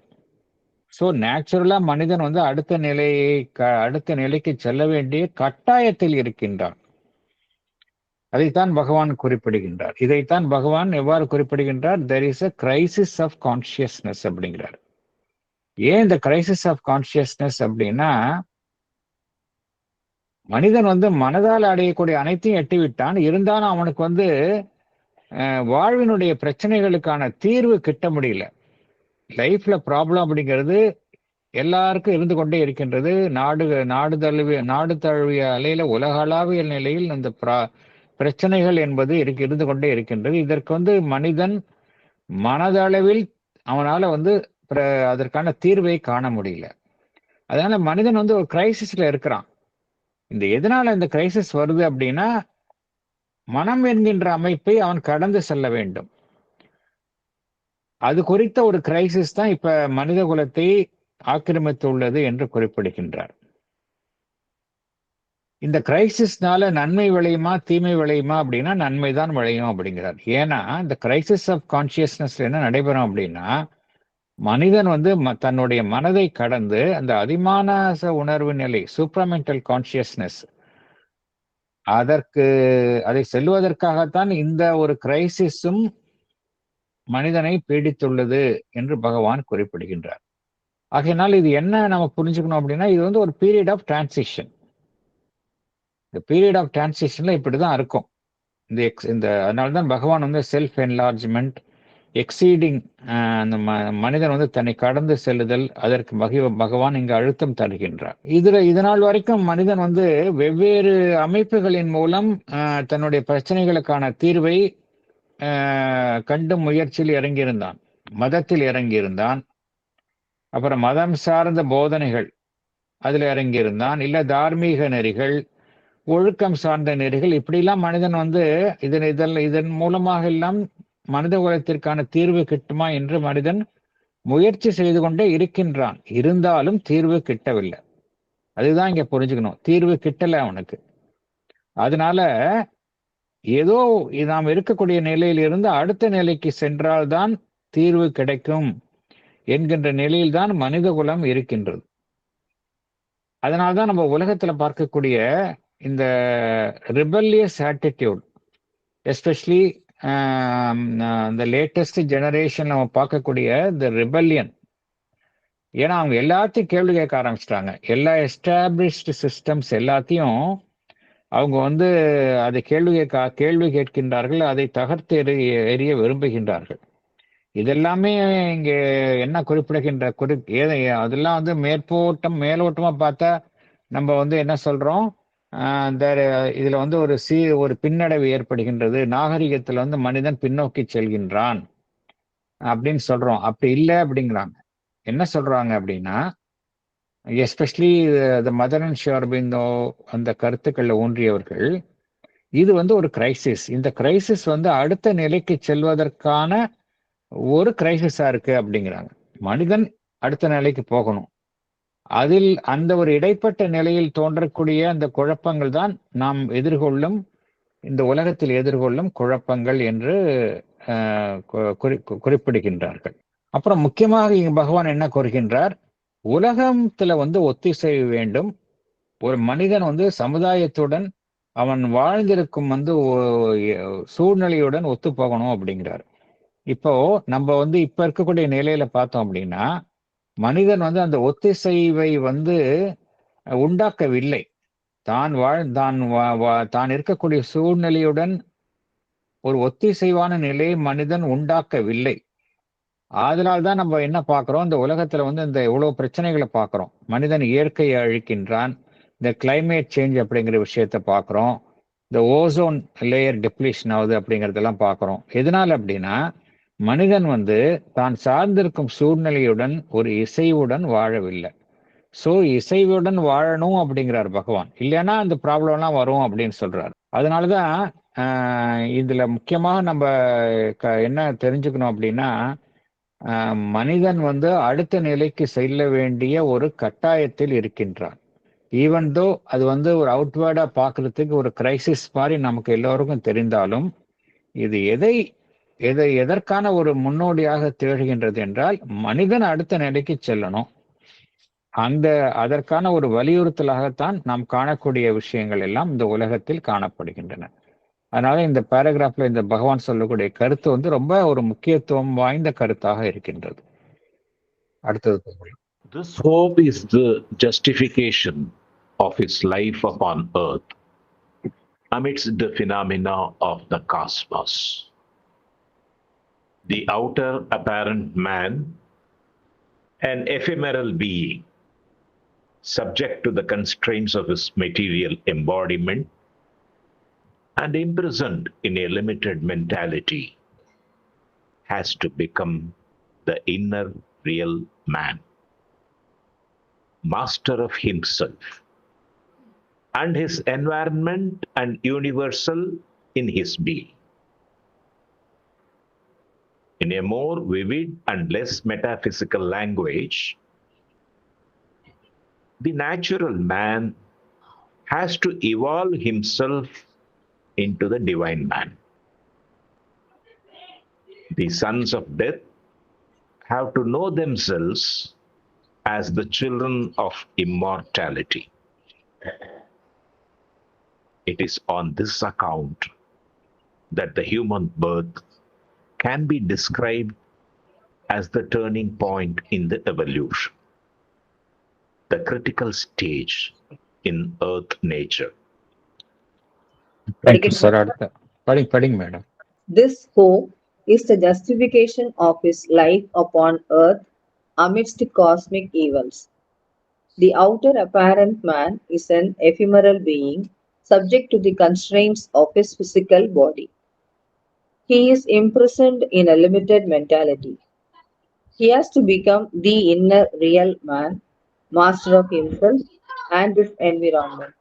ஸோ நேச்சுரலா மனிதன் வந்து அடுத்த நிலைக்கு செல்ல வேண்டிய கட்டாயத்தில் இருக்கின்றான். அதைத்தான் பகவான் குறிப்பிடுகின்றார். இதைத்தான் பகவான் எவ்வாறு குறிப்பிடுகின்றார்? There is a crisis of consciousness அப்படிங்கிறார். ஏன் இந்த கிரைசிஸ் ஆஃப் கான்சியஸ்னஸ் அப்படின்னா, மனிதன் வந்து மனதால் அடையக்கூடிய அனைத்தையும் எட்டிவிட்டான். இருந்தாலும் அவனுக்கு வந்து வாழ்வினுடைய பிரச்சனைகளுக்கான தீர்வு கிட்ட முடியல. லைஃப்ல ப்ராப்ளம் அப்படிங்கிறது எல்லாருக்கும் இருந்து கொண்டே இருக்கின்றது. நாடு தழுவிய அலையில உலகளாவிய நிலையில் அந்த பிரச்சனைகள் என்பது இருந்து கொண்டே இருக்கின்றது. இதற்கு வந்து மனிதன் மனதளவில் அவனால வந்து அதற்கான தீர்வை காண முடியல. அதனால மனிதன் வந்து ஒரு கிரைசிஸ்ல இருக்கிறான். எதனால இந்த கிரைசிஸ் வருது அப்படின்னா, மனம் என்கின்ற அமைப்பை அவன் கடந்து செல்ல வேண்டும். அது குறித்த ஒரு கிரைசிஸ் தான் இப்ப மனித குலத்தை ஆக்கிரமித்துள்ளது என்று குறிப்பிடுகின்றார். இந்த கிரைசிஸ்னால நன்மை விளையுமா தீமை விளையுமா அப்படின்னா நன்மைதான் விளையும் அப்படிங்கிறார். ஏன்னா இந்த கிரைசிஸ் ஆஃப் கான்சியஸ்னஸ் என்ன நடைபெறும் அப்படின்னா, மனிதன் வந்து தன்னுடைய மனதை கடந்து அந்த அதிமானச உணர்வு நிலை, சூப்ராமெண்டல் கான்சியஸ்னஸ், அதை செல்வதற்காகத்தான் இந்த ஒரு கிரைசிஸும் மனிதனை பீடித்துள்ளது என்று பகவான் குறிப்பிடுகின்றார். ஆகையினால் இது என்ன நம்ம புரிஞ்சுக்கணும் அப்படின்னா, இது வந்து ஒரு பீரியட் ஆஃப் டிரான்சிஷன். இந்த பீரியட் ஆஃப் டிரான்சிஷன்ல இப்படிதான் இருக்கும். அதனால்தான் பகவான் வந்து செல்ஃப் என்லார்ஜ்மெண்ட், எக்ஸீடிங், அந்த மனிதன் வந்து தன்னை கடந்து செல்லுதல், அதற்கு பகவான் இங்கு அழுத்தம் தருகின்றார். இதனால் வரைக்கும் மனிதன் வந்து வெவ்வேறு அமைப்புகளின் மூலம் தன்னுடைய பிரச்சனைகளுக்கான தீர்வை கண்டு முயற்சியில் இறங்கியிருந்தான். மதத்தில் இறங்கியிருந்தான், அப்புறம் மதம் சார்ந்த போதனைகள் அதுல இறங்கியிருந்தான், இல்ல தார்மீக நெறிகள், ஒழுக்கம் சார்ந்த நெறிகள், இப்படிலாம் மனிதன் வந்து இதன் மூலமாக எல்லாம் மனித குலத்திற்கான தீர்வு கிட்டுமா என்று மனிதன் முயற்சி செய்து கொண்டே இருக்கின்றான். இருந்தாலும் தீர்வு கிட்டவில்லை. அதுதான் இங்க புரிஞ்சுக்கணும். தீர்வு கிட்டல அவனுக்கு. அதனால ஏதோ நாம் இருக்கக்கூடிய நிலையிலிருந்து அடுத்த நிலைக்கு சென்றால்தான் தீர்வு கிடைக்கும் என்கின்ற நிலையில்தான் மனித குலம் இருக்கின்றது. அதனால்தான் நம்ம உலகத்துல பார்க்கக்கூடிய இந்த ரிபல்லியஸ் ஆட்டிடியூட், எஸ்பெஷலி இந்த லேட்டஸ்ட் ஜெனரேஷன் நம்ம பார்க்கக்கூடிய இந்த ரிபல்லியன். ஏன்னா அவங்க எல்லாத்தையும் கேள்வி கேட்க ஆரம்பிச்சிட்டாங்க. எல்லா எஸ்டாப்ளிஷ்டு சிஸ்டம்ஸ் எல்லாத்தையும் அவங்க வந்து அதை கேள்வி கேட்கின்றார்கள், அதை தகர்த்து எறிய விரும்புகின்றார்கள். இதெல்லாமே இங்கே என்ன குறிப்பிடுகின்ற அதெல்லாம் வந்து மேலோட்டமா பார்த்தா நம்ம வந்து என்ன சொல்றோம், இதுல வந்து ஒரு பின்னடைவு ஏற்படுகின்றது, நாகரிகத்துல வந்து மனிதன் பின்னோக்கி செல்கின்றான் அப்படின்னு சொல்றோம். அப்படி இல்லை அப்படிங்கிறாங்க. என்ன சொல்றாங்க அப்படின்னா, especially mother and she Aurobindo அந்த கருத்துக்களை ஊன்றியவர்கள், இது வந்து ஒரு கிரைசிஸ், இந்த கிரைசிஸ் வந்து அடுத்த நிலைக்கு செல்வதற்கான ஒரு கிரைசிஸா இருக்கு அப்படிங்கிறாங்க. மனிதன் அடுத்த நிலைக்கு போகணும். அதில் அந்த ஒரு இடைப்பட்ட நிலையில் தோன்றக்கூடிய அந்த குழப்பங்கள் தான் நாம் இந்த உலகத்தில் எதிர்கொள்ளும் குழப்பங்கள் என்று குறிப்பிடுகின்றார்கள். அப்புறம் முக்கியமாக இங்க பகவான் என்ன கூறுகின்றார், உலகத்துல வந்து ஒத்திசைவு வேண்டும். ஒரு மனிதன் வந்து சமுதாயத்துடன் அவன் வாழ்ந்திருக்கும் வந்து சூழ்நிலையுடன் ஒத்து போகணும் அப்படிங்கிறார். இப்போ நம்ம வந்து இப்ப இருக்கக்கூடிய நிலையில பார்த்தோம் அப்படின்னா, மனிதன் வந்து அந்த ஒத்திசைவை வந்து உண்டாக்கவில்லை. தான் இருக்கக்கூடிய சூழ்நிலையுடன் ஒரு ஒத்திசைவான நிலையை மனிதன் உண்டாக்கவில்லை. அதனால்தான் நம்ம என்ன பார்க்கிறோம், இந்த உலகத்துல வந்து இந்த இவ்வளவு பிரச்சனைகளை பார்க்கிறோம். மனிதன் இயற்கையை அழிக்கின்றான், இந்த கிளைமேட் சேஞ்ச் அப்படிங்கிற விஷயத்த பார்க்கிறோம், இந்த ஓசோன் லேயர் டெப்ளீஷன் ஆகுது அப்படிங்கிறதெல்லாம் பார்க்கிறோம். எதனால அப்படின்னா, மனிதன் வந்து தான் சார்ந்திருக்கும் சூழ்நிலையுடன் ஒரு இசைவுடன் வாழவில்லை. ஸோ இசைவுடன் வாழணும் அப்படிங்கிறார் பகவான். இல்லைன்னா அந்த ப்ராப்ளம்லாம் வரும் அப்படின்னு சொல்றாரு. அதனாலதான் இதுல முக்கியமாக நம்ம என்ன தெரிஞ்சுக்கணும் அப்படின்னா, மனிதன் வந்து அடுத்த நிலைக்கு செல்ல வேண்டிய ஒரு கட்டாயத்தில் இருக்கின்றான். ஈவன் தோ அது வந்து ஒரு அவுட்வேர்டா பார்க்கறதுக்கு ஒரு கிரைசிஸ் மாதிரி நமக்கு எல்லோருக்கும் தெரிந்தாலும், இது எதை எதற்கான ஒரு முன்னோடியாக திகழ்கின்றது என்றால், மனிதன் அடுத்த நிலைக்கு செல்லணும். அதற்கான ஒரு வலியுறுத்தலாகத்தான் நாம் காணக்கூடிய விஷயங்கள் எல்லாம் இந்த உலகத்தில் காணப்படுகின்றன. அதனால இந்த பேராகிராஃப்ல இந்த பகவான் சொல்லக்கூடிய கருத்து வந்து ரொம்ப ஒரு முக்கியத்துவம் வாய்ந்த கருத்தாக இருக்கின்றது. அடுத்தது. This hope is the justification of his life upon earth amidst the phenomena of the cosmos. The outer apparent man, an ephemeral being, subject to the constraints of his material embodiment and imprisoned in a limited mentality, has to become the inner real man, master of himself and his environment and universal in his being. In a more vivid and less metaphysical language, the natural man has to evolve himself into the divine man. The sons of death have to know themselves as the children of immortality. It is on this account that the human birth can be described as the turning point in the evolution, the critical stage in earth nature. Thank you, sir. Pading, madam. This hope is the justification of his life upon earth amidst cosmic events. The outer apparent man is an ephemeral being subject to the constraints of his physical body. He is imprisoned in a limited mentality. He has to become the inner real man, master of himself and his environment.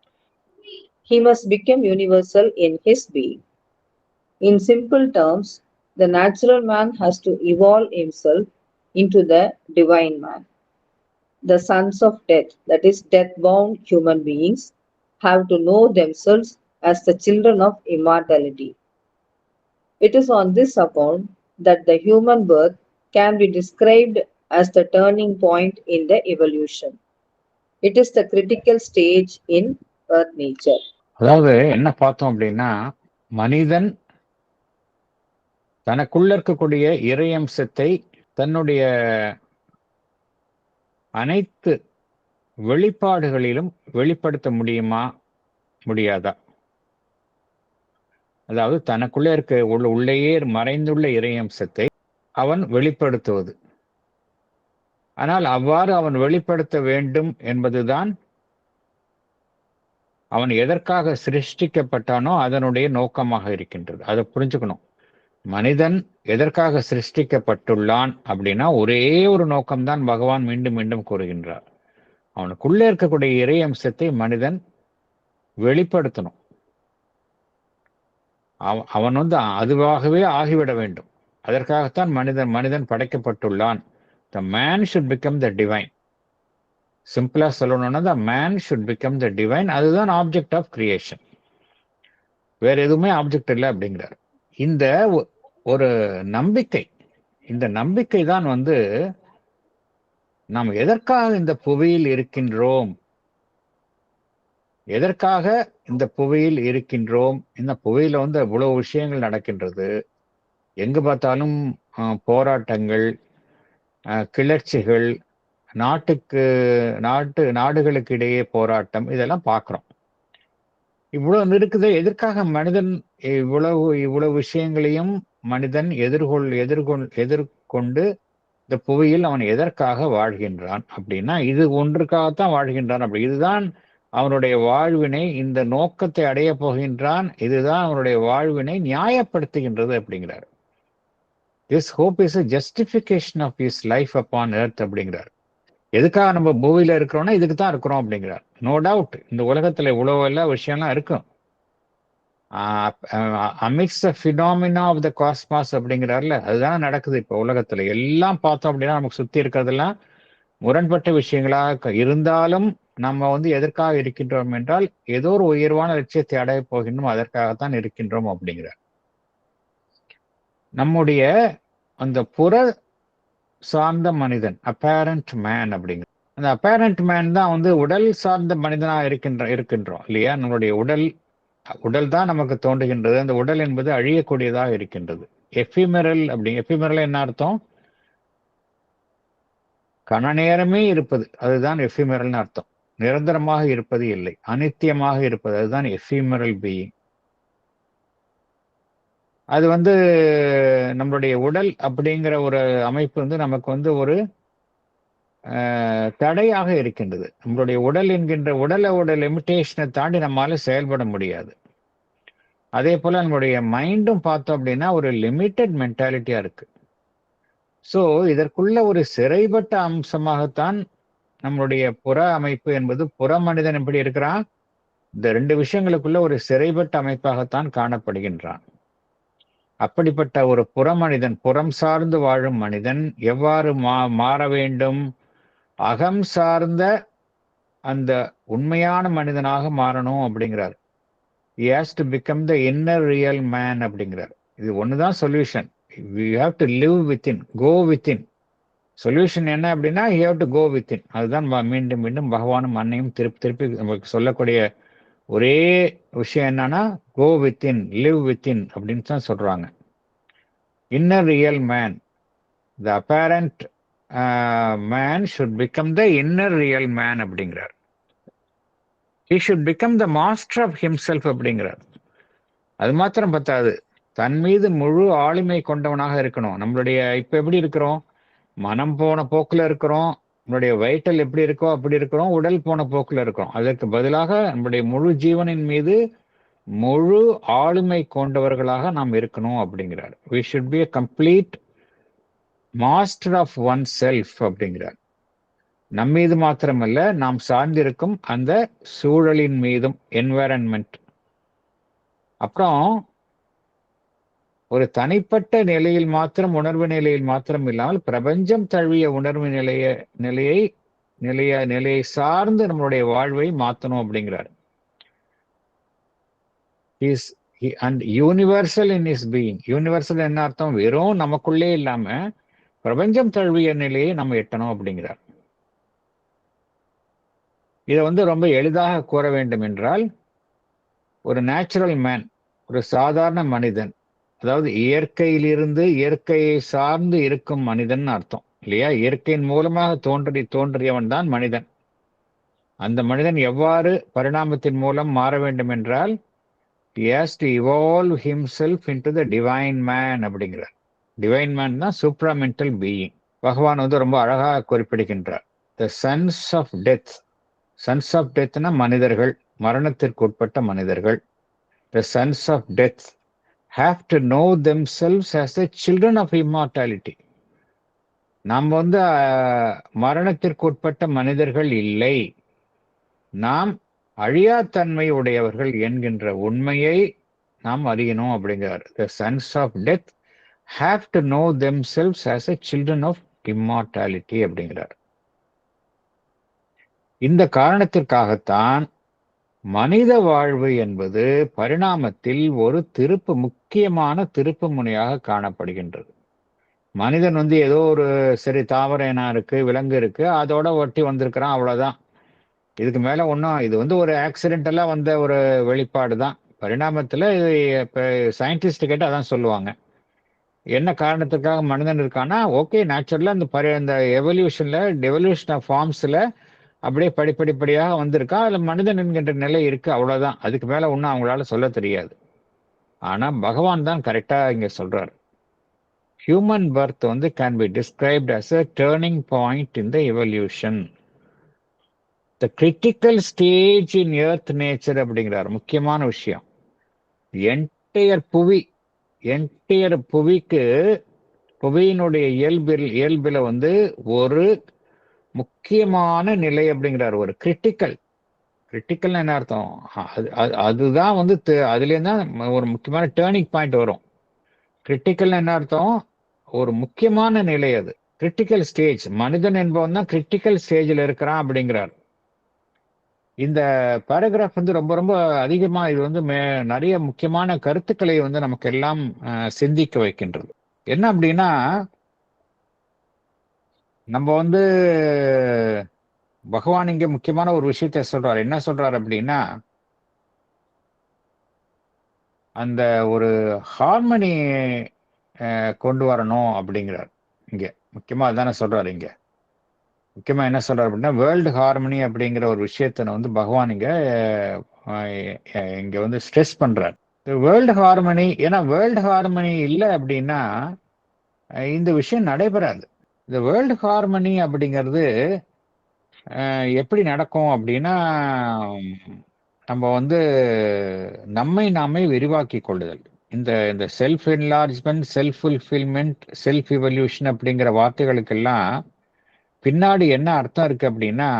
He must become universal in his being. In simple terms, the natural man has to evolve himself into the divine man. The sons of death, that is, death-bound human beings, have to know themselves as the children of immortality. It is on this account that the human birth can be described as the turning point in the evolution. It is the critical stage in earth nature. அதாவது என்ன பார்த்தோம் அப்படின்னா, மனிதன் தனக்குள்ள இருக்கக்கூடிய இறையம்சத்தை தன்னுடைய அனைத்து வெளிப்பாடுகளிலும் வெளிப்படுத்த முடியுமா, முடியாதா? அதாவது தனக்குள்ளே இருக்க உள்ளேயே மறைந்துள்ள இறையம்சத்தை அவன் வெளிப்படுத்துவது. ஆனால் அவ்வாறு அவன் வெளிப்படுத்த வேண்டும் என்பதுதான் அவன் எதற்காக சிருஷ்டிக்கப்பட்டானோ அதனுடைய நோக்கமாக இருக்கின்றது. அதை புரிஞ்சுக்கணும். மனிதன் எதற்காக சிருஷ்டிக்கப்பட்டுள்ளான் அப்படின்னா ஒரே ஒரு நோக்கம்தான் பகவான் மீண்டும் மீண்டும் கூறுகின்றார். அவனுக்குள்ளே இருக்கக்கூடிய இறை அம்சத்தை மனிதன் வெளிப்படுத்தணும். அவன் அதுவாகவே ஆகிவிட வேண்டும். அதற்காகத்தான் மனிதன் படைக்கப்பட்டுள்ளான். The man should become the divine. சிம்பிளா சொல்லணும்னா the man should become the divine. அதுதான் ஆப்ஜெக்ட் ஆஃப் கிரியேஷன். வேற எதுவுமே ஆப்ஜெக்ட் இல்லை அப்படிங்கிறார். இந்த ஒரு நம்பிக்கை, இந்த நம்பிக்கை தான் நாம் எதற்காக இந்த புவியில் இருக்கின்றோம், எதற்காக இந்த புவியில் இருக்கின்றோம். இந்த புவியில இவ்வளவு விஷயங்கள் நடக்கின்றது. எங்கு பார்த்தாலும் போராட்டங்கள், கிளர்ச்சிகள், நாடுகளுக்கு இடையே போராட்டம், இதெல்லாம் பார்க்கிறோம். இவ்வளவு இருக்குது. எதற்காக மனிதன் இவ்வளவு விஷயங்களையும் மனிதன் எதிர்கொண்டு இந்த புவியில் அவன் எதற்காக வாழ்கின்றான் அப்படின்னா இது ஒன்றுக்காகத்தான் வாழ்கின்றான். அப்படி இதுதான் அவனுடைய வாழ்வினை, இந்த நோக்கத்தை அடைய போகின்றான், இதுதான் அவனுடைய வாழ்வினை நியாயப்படுத்துகின்றது அப்படிங்கிறார். This hope is a justification of his life upon earth அப்படிங்கிறார். எதுக்காக நம்ம பூமியில இருக்கிறோம்னா இதுக்கு தான் இருக்கிறோம் அப்படிங்கிறார். நோ டவுட் இந்த உலகத்துல இவ்வளவு எல்லாம் விஷயம்லாம் இருக்கும். amidst the phenomena of the cosmos அப்படிங்கிறார்ல, அதுதான் நடக்குது இப்ப உலகத்துல. எல்லாம் பார்த்தோம் அப்படின்னா நமக்கு சுத்தி இருக்கிறதெல்லாம் முரண்பட்ட விஷயங்களாக இருந்தாலும் நம்ம எதற்காக இருக்கின்றோம் என்றால் ஏதோ ஒரு உயர்வான லட்சியத்தை அடைய போகின்றோம், அதற்காகத்தான் இருக்கின்றோம் அப்படிங்கிறார். நம்முடைய அந்த புற சார்ந்த மனிதன் அப்பேரண்ட் மேன் அப்படிங்கிற அந்த அப்பேரண்ட் மேன் தான் வந்து உடல் சார்ந்த மனிதனா இருக்கின்றோம் இல்லையா? நம்மளுடைய உடல் தான் நமக்கு தோன்றுகின்றது. அந்த உடல் என்பது அழியக்கூடியதாக இருக்கின்றது. எஃபிமெரல் எஃபிமெரல் என்ன அர்த்தம்? கன நேரமே இருப்பது, அதுதான் எஃபிமெரல்னு அர்த்தம். நிரந்தரமாக இருப்பது இல்லை, அனித்தியமாக இருப்பது, அதுதான் எஃபிமெரல் பீயிங். அது வந்து நம்மளுடைய உடல் அப்படிங்கிற ஒரு அமைப்பு வந்து நமக்கு வந்து ஒரு தடையாக இருக்கின்றது. நம்மளுடைய உடல் என்கின்ற உடலோட லிமிட்டேஷனை தாண்டி நம்மளால செயல்பட முடியாது. அதே போல நம்மளுடைய மைண்டும் பார்த்தோம் அப்படின்னா ஒரு லிமிட்டட் மென்டாலிட்டியா இருக்கு. ஸோ இதற்குள்ள ஒரு சிறைப்பட்ட அம்சமாகத்தான் நம்மளுடைய புற அமைப்பு என்பது, புற மனிதன் எப்படி இருக்கிறான், இந்த ரெண்டு விஷயங்களுக்குள்ள ஒரு சிறைப்பட்ட அமைப்பாகத்தான் காணப்படுகின்றான். அப்படிப்பட்ட ஒரு புற மனிதன், புறம் சார்ந்து வாழும் மனிதன் எவ்வாறு மாற வேண்டும்? அகம் சார்ந்த அந்த உண்மையான மனிதனாக மாறணும் அப்படிங்கிறார். He has to become the inner real man அப்படிங்கிறார். இது ஒண்ணுதான் solution. We have to live within, go within. Solution என்ன அப்படின்னா you have to go within. அதுதான் மீண்டும் மீண்டும் பகவானும் அன்னையும் திருப்பி நமக்கு சொல்லக்கூடிய ஒரே விஷயம் என்னன்னா go within, live within அப்படின்னு தான் சொல்றாங்க. Inner real man, the apparent man should become the inner real man அப்படிங்கிறார். He should become the master of himself அப்படிங்கிறார். அது மாத்திரம் பத்தாது, தன் மீது முழு ஆளுமை கொண்டவனாக இருக்கணும். நம்மளுடைய இப்ப எப்படி இருக்கிறோம்? மனம் போன போக்குல இருக்கிறோம். நம்மளுடைய வைட்டல் எப்படி இருக்கோ அப்படி இருக்கிறோம். உடல் போன போக்குல இருக்கிறோம். அதற்கு பதிலாக நம்மளுடைய முழு ஜீவனின் மீது முழு ஆளுமை கொண்டவர்களாக நாம் இருக்கணும் அப்படிங்கிறார். We should be a complete master of oneself அப்படிங்கிறார். நம்மீது மாத்திரமல்ல, நாம் சார்ந்திருக்கும் அந்த சூழலின் மீதும், என்வாரன்மெண்ட். அப்புறம் ஒரு தனிப்பட்ட நிலையில் மாத்திரம், உணர்வு நிலையில் மாத்திரம் இல்லாமல் பிரபஞ்சம் தழுவிய உணர்வு நிலையை சார்ந்து நம்மளுடைய வாழ்வை மாற்றணும் அப்படிங்கிறார். And universal in is being. Universal என்ன அர்த்தம்? வெறும் நமக்குள்ளே இல்லாம பிரபஞ்சம் தழுவிய நிலையை நம்ம எட்டணும் அப்படிங்கிறார். இதை வந்து ரொம்ப எளிதாக கூற வேண்டும் என்றால், ஒரு நேச்சுரல் மேன், ஒரு சாதாரண மனிதன், அதாவது இயற்கையிலிருந்து இயற்கையை சார்ந்து இருக்கும் மனிதன் அர்த்தம் இல்லையா? இயற்கையின் மூலமாக தோன்றியவன் தான் மனிதன். அந்த மனிதன் எவ்வாறு பரிணாமத்தின் மூலம் மாற வேண்டும் என்றால், he has to evolve himself into the divine man அப்படிங்கிறார். டிவைன் மேன் தான் சூப்ராமென்டல் பீயிங். பகவான் வந்து ரொம்ப அழகாக குறிப்பிடுகின்றார். the sons of death. sons of deathனா மனிதர்கள், மரணத்திற்கு உட்பட்ட மனிதர்கள். the sons of death have to know themselves as the children of immortality. நாம் வந்து மரணத்திற்கு உட்பட்ட மனிதர்கள் இல்லை, நாம் அழியாத்தன்மை உடையவர்கள் என்கின்ற உண்மையை நாம் அறியணும் அப்படிங்கிறார். the sons of death have to know themselves as a children of immortality அப்படிங்கிறார். இந்த காரணத்திற்காகத்தான் மனித வாழ்வு என்பது பரிணாமத்தில் ஒரு முக்கியமான திருப்பு முனையாக காணப்படுகின்றது. மனிதன் வந்து ஏதோ ஒரு சரி தாவர இனம் இருக்கு, விலங்கு இருக்கு, அதோட ஒட்டி வந்திருக்கிறான், அவ்வளவுதான். இதுக்கு மேல ஒன்றும், இது வந்து ஒரு ஆக்சிடென்டலா வந்த ஒரு வெளிப்பாடு தான். பரிணாமத்துல இப்ப சயின்டிஸ்ட் கேட்டு அதான் சொல்லுவாங்க. என்ன காரணத்துக்காக மனிதன் இருக்கான்னா, ஓகே நேச்சுரலா இந்த டெவல்யூஷன் ஆஃப் ஃபார்ம்ஸ்ல அப்படியே படிப்படியாக வந்திருக்கா, அதுல மனிதன் என்கின்ற நிலை இருக்கு, அவ்வளவுதான். அதுக்கு மேல ஒன்றும் அவங்களால சொல்ல தெரியாது. ஆனா பகவான் தான் கரெக்டா இங்க சொல்றாரு. ஹியூமன் பர்த் வந்து can be described as a turning point in the evolution, the critical stage in earth nature அப்படிங்கிறார். முக்கியமான விஷயம், என்டையர் புவிக்கு, புவியினுடைய இயல்பில வந்து ஒரு முக்கியமான நிலை அப்படிங்கிறார். ஒரு கிரிட்டிக்கல் என்ன அர்த்தம்? அதுதான் வந்து அதுலேருந்து தான் ஒரு முக்கியமான டேர்னிங் பாயிண்ட் வரும். கிரிட்டிக்கல் என்ன அர்த்தம்? ஒரு முக்கியமான நிலை, அது கிரிட்டிக்கல் ஸ்டேஜ். மனிதன் என்பவன் தான் கிரிட்டிக்கல் ஸ்டேஜில் இருக்கிறான் அப்படிங்கிறார். இந்த பேராகிராஃப் வந்து ரொம்ப ரொம்ப அதிகமா இது வந்து நிறைய முக்கியமான கருத்துக்களை வந்து நமக்கு எல்லாம் சிந்திக்க வைக்கின்றது. என்ன அப்படின்னா, நம்ம வந்து பகவான் இங்க முக்கியமான ஒரு விஷயத்த சொல்றாரு. என்ன சொல்றாரு அப்படின்னா, அந்த ஒரு ஹார்மனி கொண்டு வரணும் அப்படிங்கிறார். இங்க முக்கியமா அதானே சொல்றாரு. இங்க முக்கியமா என்ன சொல்றாரு அப்படின்னா, வேர்ல்டு ஹார்மனி அப்படிங்கிற ஒரு விஷயத்த வந்து பகவான் இங்க வந்து ஸ்ட்ரெஸ் பண்றார். வேர்ல்டு ஹார்மனி, ஏன்னா வேர்ல்டு ஹார்மனி இல்லை அப்படின்னா இந்த விஷயம் நடைபெறாது. இந்த வேர்ல்டு ஹார்மனி அப்படிங்கிறது எப்படி நடக்கும் அப்படின்னா, நம்ம வந்து நம்மை நாமே விரிவாக்கி கொள்ளுதல். இந்த இந்த self enlargement, self fulfilment, self evolution அப்படிங்கிற வார்த்தைகளுக்கெல்லாம் பின்னாடி என்ன அர்த்தம் இருக்கு அப்படின்னா,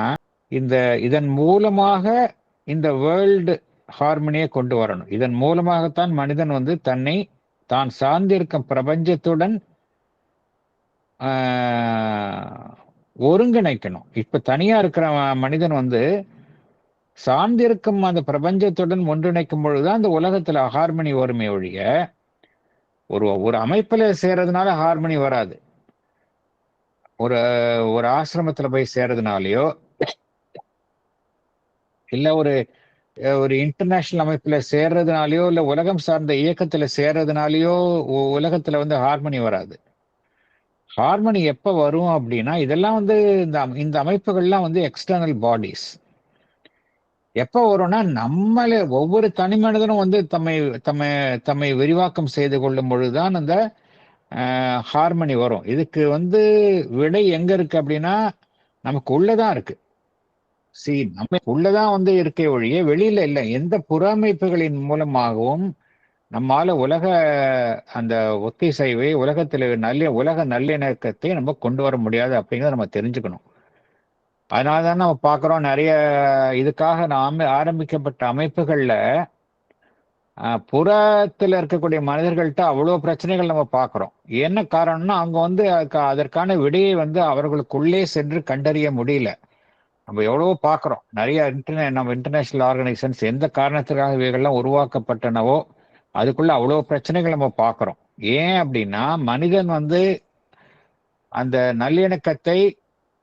இதன் மூலமாக இந்த வேர்ல்டு ஹார்மனியை கொண்டு வரணும். இதன் மூலமாகத்தான் மனிதன் வந்து தன்னை தான் சார்ந்திருக்கும் பிரபஞ்சத்துடன் ஒருங்கிணைக்கணும். இப்ப தனியா இருக்கிற மனிதன் வந்து சார்ந்திருக்கும் அந்த பிரபஞ்சத்துடன் ஒன்றிணைக்கும் பொழுதுதான் அந்த உலகத்துல ஹார்மனி வருமே ஒழிய, ஒரு ஒரு அமைப்புல சேர்றதுனால ஹார்மனி வராது. ஒரு ஒரு ஆசிரமத்துல போய் சேர்றதுனாலயோ, இல்ல ஒரு ஒரு இன்டர்நேஷனல் அமைப்புல சேர்றதுனாலயோ, இல்ல உலகம் சார்ந்த இயக்கத்துல சேர்றதுனாலயோ உலகத்துல வந்து ஹார்மனி வராது. ஹார்மனி எப்ப வரும் அப்படின்னா, இதெல்லாம் வந்து இந்த அமைப்புகள்லாம் வந்து எக்ஸ்டர்னல் பாடிஸ். எப்ப வரும்னா, நம்மளே ஒவ்வொரு தனி மனிதனும் வந்து தம்மை தம்மை தம்மை விரிவாக்கம் செய்து கொள்ளும் பொழுதுதான் அந்த ஹார்மனி வரும். இதுக்கு வந்து விடை எங்க இருக்கு அப்படின்னா, நமக்கு உள்ளதான் இருக்கு. நம்ம உள்ளதான் வந்து இருக்கே ஒழிய வெளியில இல்லை. எந்த புறமைப்புகளின் மூலமாகவும் நம்மால அந்த ஒத்திசைவை, உலக நல்லிணக்கத்தை நம்ம கொண்டு வர முடியாது அப்படிங்கிறத நம்ம தெரிஞ்சுக்கணும். அதனாலதான் நம்ம பார்க்கிறோம், நிறைய இதுக்காக ஆரம்பிக்கப்பட்ட அமைப்புகள்ல புறத்துல இருக்கக்கூடிய மனிதர்கள்ட்ட அவ்வளவு பிரச்சனைகள் நம்ம பார்க்கிறோம். என்ன காரணம்னா, அவங்க வந்து அதற்கான விடையை வந்து அவர்களுக்குள்ளே சென்று கண்டறிய முடியல. நம்ம எவ்வளவோ பார்க்கிறோம். நிறைய நம்ம இன்டர்நேஷனல் ஆர்கனைசேஷன்ஸ் எந்த காரணத்துக்காக இவைகள்லாம் உருவாக்கப்பட்டனவோ அதுக்குள்ள அவ்வளவு பிரச்சனைகள் நம்ம பார்க்கிறோம். ஏன் அப்படின்னா, மனிதன் வந்து அந்த நல்லிணக்கத்தை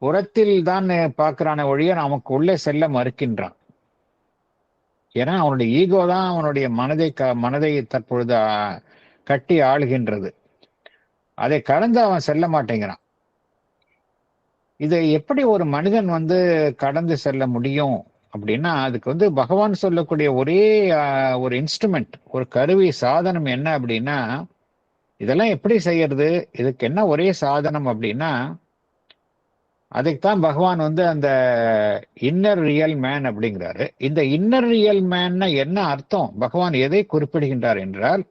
புறத்தில் தான் பார்க்கிறான ஒழிய நமக்கு உள்ளே செல்ல மறுக்கின்றான். ஏன்னா அவனுடைய ஈகோ தான் அவனுடைய மனதை தற்பொழுது கட்டி ஆளுகின்றது. அதை கடந்து அவன் செல்ல மாட்டேங்கிறான். இதை எப்படி ஒரு மனிதன் வந்து கடந்து செல்ல முடியும் அப்படின்னா, அதுக்கு வந்து பகவான் சொல்லக்கூடிய ஒரே ஒரு இன்ஸ்ட்ருமெண்ட், ஒரு கருவி, சாதனம் என்ன அப்படின்னா, இதெல்லாம் எப்படி செய்யறது, இதுக்கு என்ன ஒரே சாதனம் அப்படின்னா, அதைத்தான் பகவான் வந்து அந்த இன்னர் ரியல் மேன் அப்படிங்கிறாரு. இந்த இன்னர் ரியல் மேன்னா என்ன அர்த்தம்? பகவான் எதை குறிப்பிடுகின்றார் என்றால்,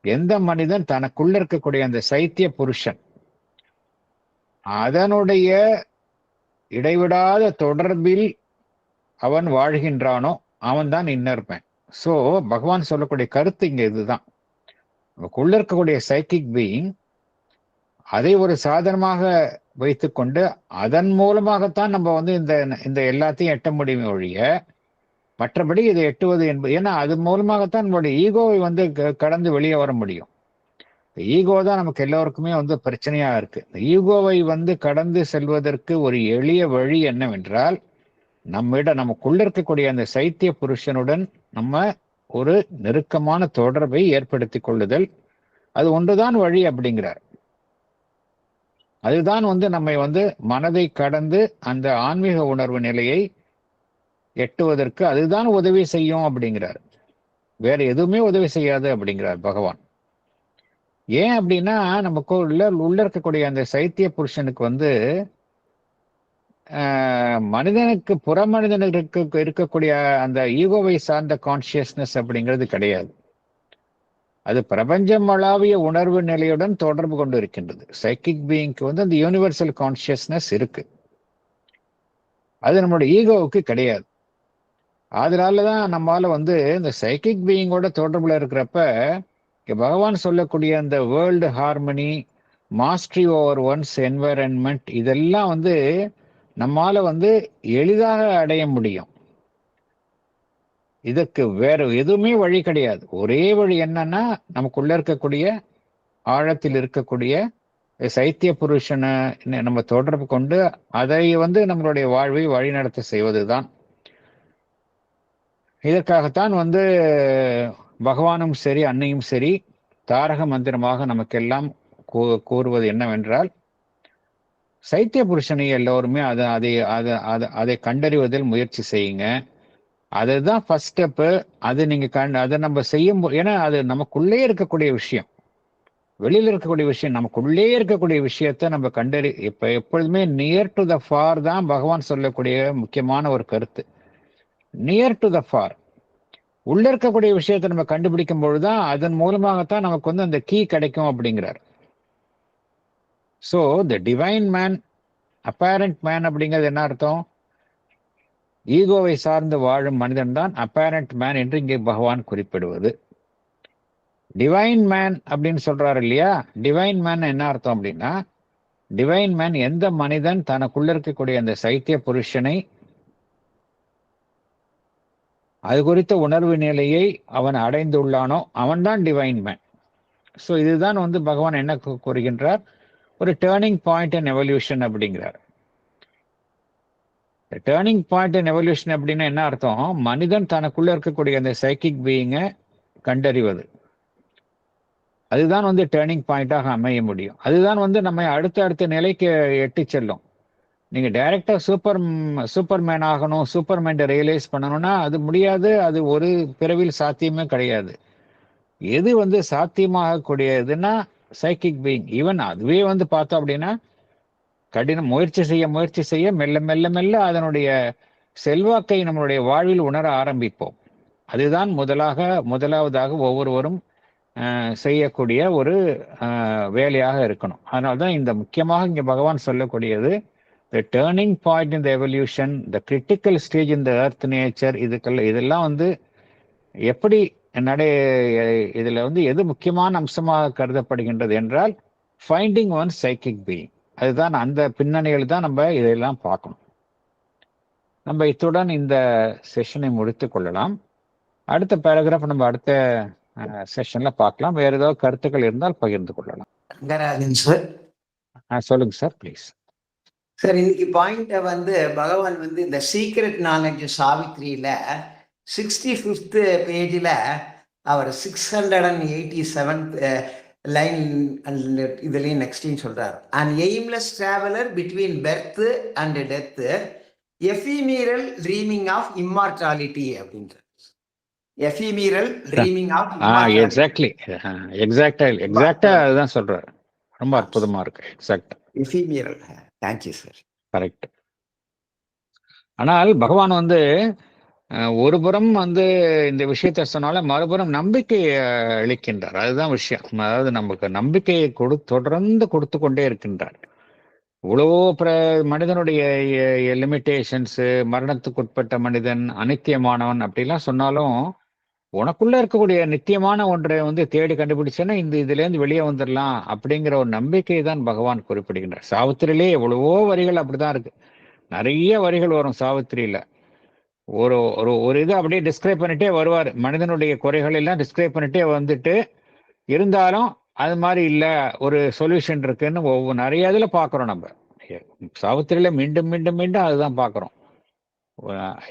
எந்த மனிதன் தனக்குள்ள இருக்கக்கூடிய அந்த சைத்திய புருஷன் அதனுடைய இடைவிடாத தொடர்பில் அவன் வாழ்கின்றானோ அவன் தான் இன்னர் மேன். சோ பகவான் சொல்லக்கூடிய கருத்து இங்க இதுதான். நமக்குள்ள இருக்கக்கூடிய சைக்கிக் பீயிங், அதை ஒரு சாதனமாக வைத்துக்கொண்டு அதன் மூலமாகத்தான் நம்ம வந்து இந்த எல்லாத்தையும் எட்ட முடியுமே ஒழிய, மற்றபடி இதை எட்டுவது என்பது, ஏன்னா அது மூலமாகத்தான் நம்மளுடைய ஈகோவை வந்து கடந்து வெளியே வர முடியும். ஈகோ தான் நமக்கு எல்லோருக்குமே வந்து பிரச்சனையா இருக்கு. ஈகோவை வந்து கடந்து செல்வதற்கு ஒரு எளிய வழி என்னவென்றால், நமக்குள்ள இருக்கக்கூடிய அந்த சைத்திய புருஷனுடன் நம்ம ஒரு நெருக்கமான தொடர்பை ஏற்படுத்தி கொள்ளுதல், அது ஒன்றுதான் வழி அப்படிங்கிறார். அதுதான் வந்து நம்மை வந்து மனதை கடந்து அந்த ஆன்மீக உணர்வு நிலையை எட்டுவதற்கு அதுதான் உதவி செய்யும் அப்படிங்கிறார். வேற எதுவுமே உதவி செய்யாது அப்படிங்கிறார் பகவான். ஏன் அப்படின்னா, நமக்கு உள்ள இருக்கக்கூடிய அந்த சைத்திய புருஷனுக்கு வந்து மனிதனுக்கு புற மனிதனுக்கு இருக்கக்கூடிய அந்த ஈகோவை சார்ந்த கான்சியஸ்னஸ் அப்படிங்கிறது கிடையாது. அது பிரபஞ்சமளாவிய உணர்வு நிலையுடன் தொடர்பு கொண்டு இருக்கின்றது. சைக்கிக் பீயிங்க்கு வந்து அந்த யூனிவர்சல் கான்சியஸ்னஸ் இருக்கு. அது நம்மளோட ஈகோவுக்கு கிடையாது. அதனாலதான் நம்மால வந்து இந்த சைக்கிக் பீயிங்கோட தொடர்புல இருக்கிறப்ப பகவான் சொல்லக்கூடிய அந்த world harmony, mastery over once environment, இதெல்லாம் வந்து நம்மால வந்து எளிதாக அடைய முடியும். இதற்கு வேற எதுவுமே வழி கிடையாது. ஒரே வழி என்னன்னா, நமக்குள்ள இருக்கக்கூடிய ஆழத்தில் இருக்கக்கூடிய சைத்திய புருஷனை நம்ம தொடர்பு கொண்டு அதை நம்மளுடைய வாழ்வை வழிநடத்த செய்வதுதான். இதற்காகத்தான் பகவானும் சரி அன்னையும் சரி தாரக மந்திரமாக நமக்கெல்லாம் கூறுவது என்னவென்றால், சைத்திய புருஷனை எல்லோருமே அதை கண்டறிவதில் முயற்சி செய்யுங்க. அதுதான் ஃபர்ஸ்ட் ஸ்டெப்பு. அது நீங்க அதை நம்ம செய்யும், ஏன்னா அது நமக்குள்ளே இருக்கக்கூடிய விஷயம், வெளியில இருக்கக்கூடிய விஷயம், நமக்குள்ளே இருக்கக்கூடிய விஷயத்த நம்ம எப்பொழுதுமே நியர் டு த ஃபார் தான் பகவான் சொல்லக்கூடிய முக்கியமான ஒரு கருத்து. நியர் டு த ஃபார், உள்ள இருக்கக்கூடிய விஷயத்தை நம்ம கண்டுபிடிக்கும் பொழுதுதான் அதன் மூலமாகத்தான் நமக்கு அந்த கீ கிடைக்கும் அப்படிங்கிறார். So the divine man, apparent man அப்படிங்கிறது என்ன அர்த்தம்? ஈகோவை சார்ந்து வாழும் மனிதன் தான் அப்பேரண்ட் மேன் என்று இங்கே பகவான் குறிப்பிடுவது. டிவைன் மேன் அப்படின்னு சொல்றாரு இல்லையா? டிவைன் மேன் என்ன அர்த்தம் அப்படின்னா, டிவைன் மேன் எந்த மனிதன் தனக்குள்ள இருக்கக்கூடிய அந்த சைத்திய புருஷனை, அது குறித்த உணர்வு நிலையை அவன் அடைந்துள்ளானோ அவன்தான் டிவைன் மேன். ஸோ இதுதான் பகவான் என்ன கூறுகின்றார், ஒரு டேர்னிங் பாயிண்ட் இன் எவல்யூஷன் அப்படிங்கிறார். டேர்னிங் பாயிண்ட் இன் எவல்யூஷன் அப்படின்னா என்ன அர்த்தம்? மனிதன் தனக்குள்ள இருக்கக்கூடிய அந்த சைக்கிக் பீயிங்கை கண்டறிவது, அதுதான் டேர்னிங் பாயிண்டாக அமைய முடியும். அதுதான் நம்ம அடுத்த நிலைக்கு எட்டி செல்லும். நீங்க டைரக்டா சூப்பர்மேன் ஆகணும், சூப்பர்மேனை ரியலைஸ் பண்ணணும்னா அது முடியாது. அது ஒரு பிறவியில் சாத்தியமே கிடையாது. எது சாத்தியமாகக்கூடியதுன்னா சைக்கிக் பீயிங். ஈவன் அதுவே பார்த்தோம் அப்படின்னா கடினம் முயற்சி செய்ய மெல்ல மெல்ல மெல்ல அதனுடைய செல்வாக்கை நம்மளுடைய வாழ்வில் உணர ஆரம்பிப்போம். அதுதான் முதலாவதாக ஒவ்வொருவரும் செய்யக்கூடிய ஒரு வேலையாக இருக்கணும். அதனால்தான் இந்த முக்கியமாக இங்க பகவான் சொல்லக்கூடியது, the turning point in the evolution, the critical stage in the earth nature, இதெல்லாம் எப்படி இதுல எது முக்கியமான அம்சமாக கருதப்படுகின்றது என்றால் ஃபைண்டிங் ஒன் சைக்கிக் பீயிங். அதுதான் அந்த பின்னணியில் தான் நம்ம இதெல்லாம் பார்க்கணும். நம்ம இத்துடன் இந்த செஷனை முடித்துக் கொள்ளலாம். அடுத்த பேராகிராஃப் நம்ம அடுத்த செஷன்ல பார்க்கலாம். வேற ஏதாவது கருத்துக்கள் இருந்தால் பகிர்ந்து கொள்ளலாம். ரங்கராஜன் சார். சொல்லுங்க சார் ப்ளீஸ். சார், இன்னைக்கு பாயிண்ட பகவான் இந்த சீக்ரெட் நாலேஜ் சாவித்ரியில 65th பேஜில் அவர் 687th லைன் இதுலயும் நெக்ஸ்ட்லையும் சொல்றாரு. And aimless traveller between birth and death, ephemeral dreaming of immortality அப்படின்ற. எஃபிமீரல் ட்ரீமிங் ஆஃப் எக்ஸாக்ட்டா அதுதான் சொல்றாரு. ரொம்ப அற்புதமா இருக்கு. எக்ஸாக்ட்டா எஃபிமீரல். Thank you sir. கரெக்ட். ஆனால் பகவான் ஒரு புறம் இந்த விஷயத்த சொன்னாலும் மறுபுறம் நம்பிக்கை அளிக்கின்றார். அதுதான் விஷயம். அதாவது நமக்கு நம்பிக்கையை தொடர்ந்து கொடுத்து கொண்டே இருக்கின்றார். இவ்வளவோ மனிதனுடைய லிமிட்டேஷன்ஸ், மரணத்துக்கு உட்பட்ட மனிதன், அநித்தியமானவன் அப்படிலாம் சொன்னாலும் உனக்குள்ள இருக்கக்கூடிய நித்தியமான ஒன்றை தேடி கண்டுபிடிச்சேன்னா இதுல இருந்து வெளியே வந்துடலாம் அப்படிங்கிற ஒரு நம்பிக்கையை தான் பகவான் குறிப்பிடுகின்றார். சாவித்திரியிலே எவ்வளவோ வரிகள் அப்படிதான் இருக்கு. நிறைய வரிகள் வரும் சாவித்திரியில. ஒரு இதை அப்படியே டிஸ்கிரைப் பண்ணிட்டே வருவார். மனிதனுடைய குறைகள் எல்லாம் டிஸ்கிரைப் பண்ணிட்டே இருந்தாலும் அது மாதிரி இல்ல, ஒரு சொல்யூஷன் இருக்குன்னு நிறைய இதுல பாக்குறோம். நம்ம சாவித்திரியில மீண்டும் மீண்டும் மீண்டும் அதுதான் பாக்குறோம்.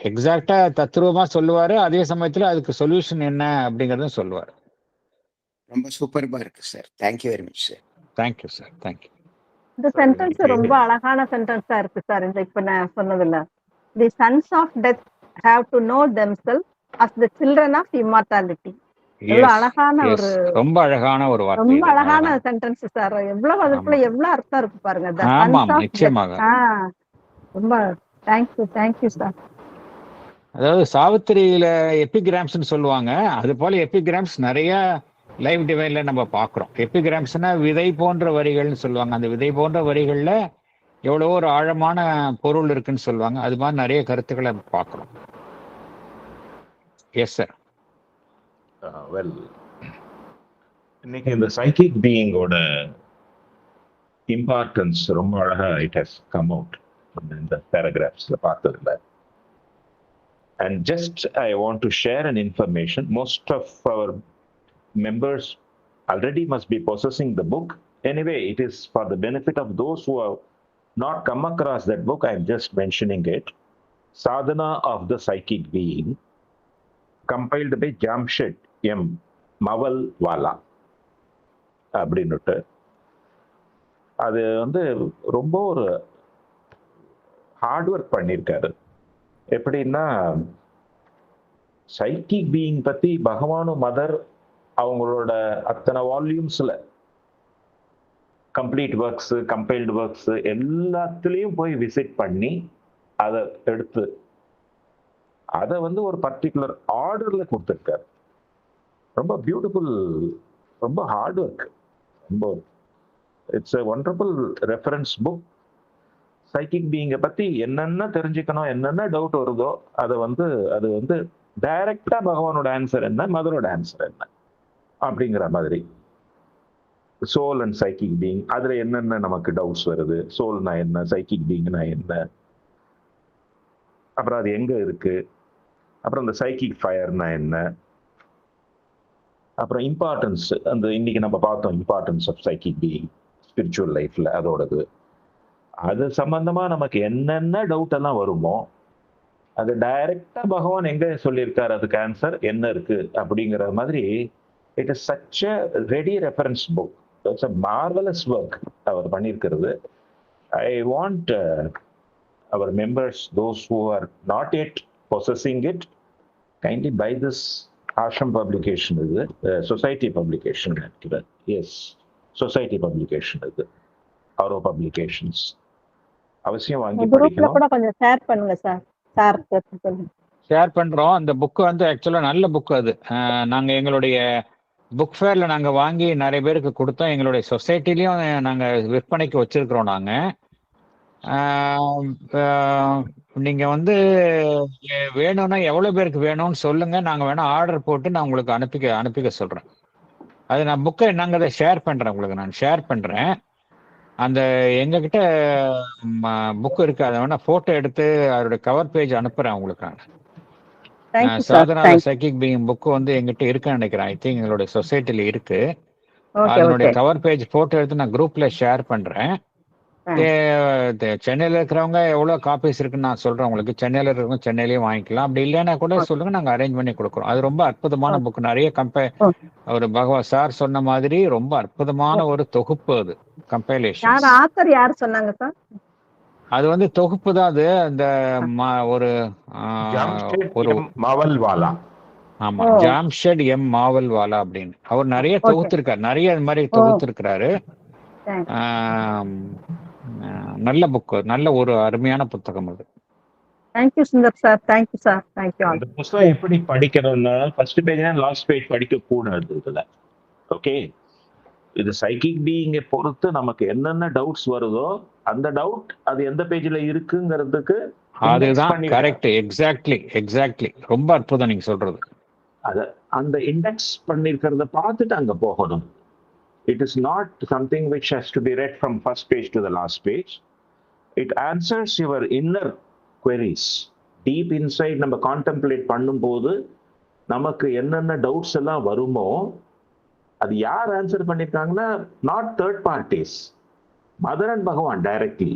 எக்ஸாக்டா தத்ரூபமா சொல்லுவாரு, அதே சமயத்துல அதுக்கு சொல்யூஷன் என்ன அப்படிங்கறதும் சொல்லுவாரு. ரொம்ப சூப்பர்பா இருக்கு sir. Thank you very much sir. Thank you sir. Thank you. இந்த சென்டென்ஸ் ரொம்ப அழகான சென்டென்ஸா இருக்கு சார். இப்ப நான் சொன்னதுல, the sons of death have to know themselves as the children of immortality. அழகான ஒரு ரொம்ப அழகான ஒரு வார்த்தை. ரொம்ப அழகான சென்டென்ஸ் சார். எவ்வளவு அதுக்குள்ள எவ்வளவு அர்த்தம் இருக்கு பாருங்க. நிச்சயமாக. ரொம்ப தேங்க்யூ சார். அதாவது சாவித்திரியில எபிகிராம்ஸ்னு சொல்லுவாங்க. அது போல எபிகிராம்ஸ் நிறைய லைவ் டிவைன்ல நம்ம பாக்குறோம். எபிகிராம்ஸ்னா விதை போன்ற வரிகள்னு சொல்லுவாங்க. அந்த விதை போன்ற வரிகள்ல எவ்வளவோ ஒரு ஆழமான பொருள் இருக்குன்னு சொல்லுவாங்க. அது மாதிரி நிறைய கருத்துக்களை பார்க்கிறோம். Yes sir. வெல், இன்னைக்கு இந்த சைக்கிக் பீயிங்கோட இம்பார்ட்டன்ஸ் ரொம்ப அழகா இட் ஹஸ் கம் அவுட் இந்த பேராகிராஃப்ஸ்ல பார்த்ததுல. And just I want to share an information. Most of our members already must be possessing the book. Anyway, it is for the benefit of those who have not come across that book. I am just mentioning it. Sadhana of the Psychic Being, compiled by Jamshed M. Mawalwala அப்படின்னுட்டு. அது வந்து ரொம்ப ஒரு hard work பண்ணியிருக்காரு. எப்படின்னா, psychic being பத்தி பகவானும் mother அவங்களோட அத்தனை வால்யூம்ஸ்ல கம்ப்ளீட் ஒர்க்ஸ், கம்பைல்டு ஒர்க்ஸ் எல்லாத்துலேயும் போய் விசிட் பண்ணி அதை எடுத்து அதை வந்து ஒரு பர்டிகுலர் ஆர்டர்ல கொடுத்துருக்காரு. ரொம்ப பியூட்டிஃபுல், ரொம்ப ஹார்ட் ஒர்க். ரொம்ப it's a wonderful reference book. Psychic பீயிங்கை பத்தி என்னென்ன தெரிஞ்சுக்கணும், என்னென்ன டவுட் வருதோ அதை வந்து அது வந்து டைரக்டா பகவானோட ஆன்சர் என்ன, மதரோட ஆன்சர் என்ன அப்படிங்கிற மாதிரி. சோல் அண்ட் சைக்கிக் பீயிங், அதுல என்னென்ன நமக்கு டவுட்ஸ் வருது, சோல்னா என்ன, சைக்கிக் பீயிங்னா என்ன, அப்புறம் அது எங்க இருக்கு, அப்புறம் இந்த சைக்கிக் ஃபயர்னா என்ன, அப்புறம் இம்பார்ட்டன்ஸ், அந்த இன்னைக்கு நம்ம பார்த்தோம் importance of psychic being spiritual லைஃப்ல, அதோடது. அது சம்பந்தமா நமக்கு என்னென்ன டவுட் எல்லாம் வருமோ அது டைரக்டா பகவான் எங்க சொல்லியிருக்காரு, அதுக்கு ஆன்சர் என்ன இருக்கு அப்படிங்கிற மாதிரி. It is such a ready reference book. It's a marvellous work அவர் பண்ணியிருக்கிறது. I want our members, those who are not yet possessing it, kindly buy this ashram publication. இது சொசைட்டி பப்ளிகேஷன் நினைக்கிறேன். Yes, society publication. இது Auro publications. அவசியம் வாங்கி படிக்கணும். கூட கொஞ்சம் ஷேர் பண்ணுங்க சார். ஷேர் பண்றோம். அந்த புக்கு வந்து ஆக்சுவலா நல்ல புக். அது நாங்க எங்களுடைய புக் ஃபேர்ல நாங்க வாங்கி நிறைய பேருக்கு கொடுத்தோம். எங்களுடைய சொசைட்டிலையும் நாங்க விற்பனைக்கு வச்சிருக்கிறோம். நாங்க நீங்க வந்து வேணும்னா எவ்வளவு பேருக்கு வேணும்னு சொல்லுங்க, நாங்க வேணா ஆர்டர் போட்டு நான் உங்களுக்கு அனுப்பிக்க சொல்றேன். அது நான் புக்கை நாங்க அதை ஷேர் பண்றேன், உங்களுக்கு நான் ஷேர் பண்றேன். அந்த எங்ககிட்ட புக் இருக்கு, அதை வேணா போட்டோ எடுத்து அதோட கவர் பேஜ் அனுப்புறேன் உங்களுக்கு. நான் சாதனா சைக்கிக் பீயிங் புக் வந்து எங்கிட்ட இருக்குன்னு நினைக்கிறேன். ஐ திங்க் எங்களுடைய சொசைட்டில இருக்கு. அதனுடைய கவர் பேஜ் போட்டோ எடுத்து நான் குரூப்ல ஷேர் பண்றேன். சென்னையில இருக்கிறவங்க எவ்வளவு காப்பீஸ் இருக்குன்னு நான் சொல்றேன் உங்களுக்கு. சென்னையில இருக்கிறவங்க சென்னையிலயும் வாங்கிக்கலாம். அப்படி இல்லைன்னா கூட சொல்லுங்க, நாங்க அரேஞ்ச் பண்ணி கொடுக்குறோம். அது ரொம்ப அற்புதமான புக். நிறைய ஒரு பகவான் சார் சொன்ன மாதிரி ரொம்ப அற்புதமான ஒரு தொகுப்பு. அது கம்பைலேஷன். யார் சொன்னாங்க சார்? அது வந்து தொகுப்பு தான். அது அந்த ஒரு மாவல்வாலா. ஆமா, ஜாம்ஷெட் எம் மாவல்வாலா அப்படின்னு அவர் நிறைய தொகுத்திருக்காரு. நிறைய இது மாதிரி தொகுத்திருக்கிறாரு. நல்ல புக், நல்ல ஒரு அருமையான புத்தகம் அது. Thank you Sundar sir. Thank you sir. Thank you. அந்த புத்தகம் எப்படி படிக்கணும்னா, ஃபர்ஸ்ட் பேஜ் லாஸ்ட் பேஜ் படிக்க கூடாது இதுல. ஓகே, இது சைக்கிக் பீயிங்கை பொறுத்து நமக்கு என்னென்ன டவுட்ஸ் வருதோ அந்த டவுட் அது எந்த பேஜ்ல இருக்குங்கிறதுக்கு அதுதான் கரெக்ட். எக்ஸாக்ட்லி ரொம்ப அற்புதம் நீங்க சொல்றது. அத அந்த இண்டெக்ஸ் பண்ணிருக்கிறத பார்த்துட்டு அங்க போகணும். It is not something which has to be read from first page to the last page. It answers your inner queries. Deep inside நம்ம கான்டெம்ப்ளேட் பண்ணும்போது நமக்கு என்னென்ன டவுட்ஸ் எல்லாம் வருமோ அது யார் ஆன்சர் பண்ணிருக்காங்கன்னா, not third parties, Mother and Bhagavan directly.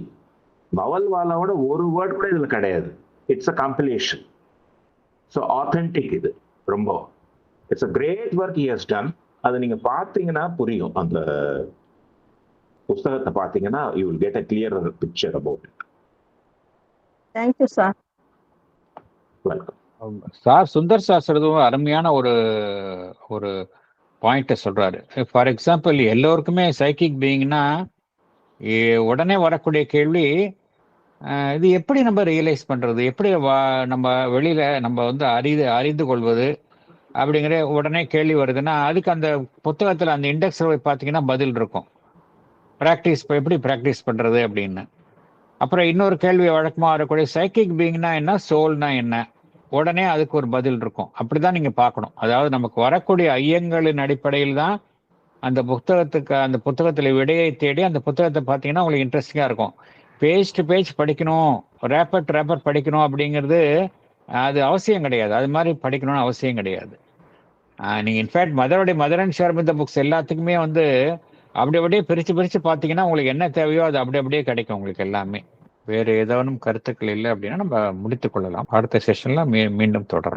மவல்வாலாவோட ஒரு வேர்ட் கூட இதுல கிடையாது. It's a compilation. So authentic. இது ரொம்ப it's a great work he has done. அதை நீங்க பார்த்தீங்கன்னா புரியும். அந்த புத்தகத்தை பார்த்தீங்கன்னா you will get a clearer picture about it. Thank you sir. Welcome. Sir Sundar sir சொல்றதும் அருமையான ஒரு பாயிண்ட சொல்றாரு. ஃபார் எக்ஸாம்பிள், எல்லோருக்குமே சைக்கிக் பீயிங்னா உடனே வரக்கூடிய கேள்வி, இது எப்படி நம்ம ரியலைஸ் பண்றது, எப்படி நம்ம வெளியில நம்ம வந்து அறிந்து கொள்வது அப்படிங்கிற உடனே கேள்வி வருதுன்னா, அதுக்கு அந்த புத்தகத்துல அந்த இண்டெக்ஸ்ல போய் பார்த்தீங்கன்னா பதில் இருக்கும். எப்படி ப்ராக்டிஸ் பண்றது அப்படின்னு. அப்புறம் இன்னொரு கேள்வி வழக்கமா வரக்கூடிய, சைக்கிக் பீயிங்னா என்ன, சோல்னா என்ன, உடனே அதுக்கு ஒரு பதில் இருக்கும். அப்படிதான் நீங்க பார்க்கணும். அதாவது நமக்கு வரக்கூடிய ஐயங்களின் அடிப்படையில் தான் அந்த புத்தகத்துல விடையை தேடி அந்த புத்தகத்தை பார்த்தீங்கன்னா உங்களுக்கு இன்ட்ரெஸ்டிங்கா இருக்கும். பேஜ் டு பேஜ் படிக்கணும், ரேப்பர் படிக்கணும் அப்படிங்கிறது அது அவசியம் கிடையாது. அது மாதிரி படிக்கணும்னு அவசியம் கிடையாது. நீங்க இன்ஃபேக்ட் மதர் அண்ட் ஷேர் இந்த புக்ஸ் எல்லாத்துக்குமே வந்து அப்படி அப்படியே பிரிச்சு பார்த்தீங்கன்னா உங்களுக்கு என்ன தேவையோ அது அப்படி அப்படியே கிடைக்கும் உங்களுக்கு எல்லாமே. வேறு ஏதேனும் கருத்துக்கள் இல்லை அப்படின்னா நம்ம முடித்துக் கொள்ளலாம். அடுத்த செஷன்ல மீண்டும் தொடரலாம்.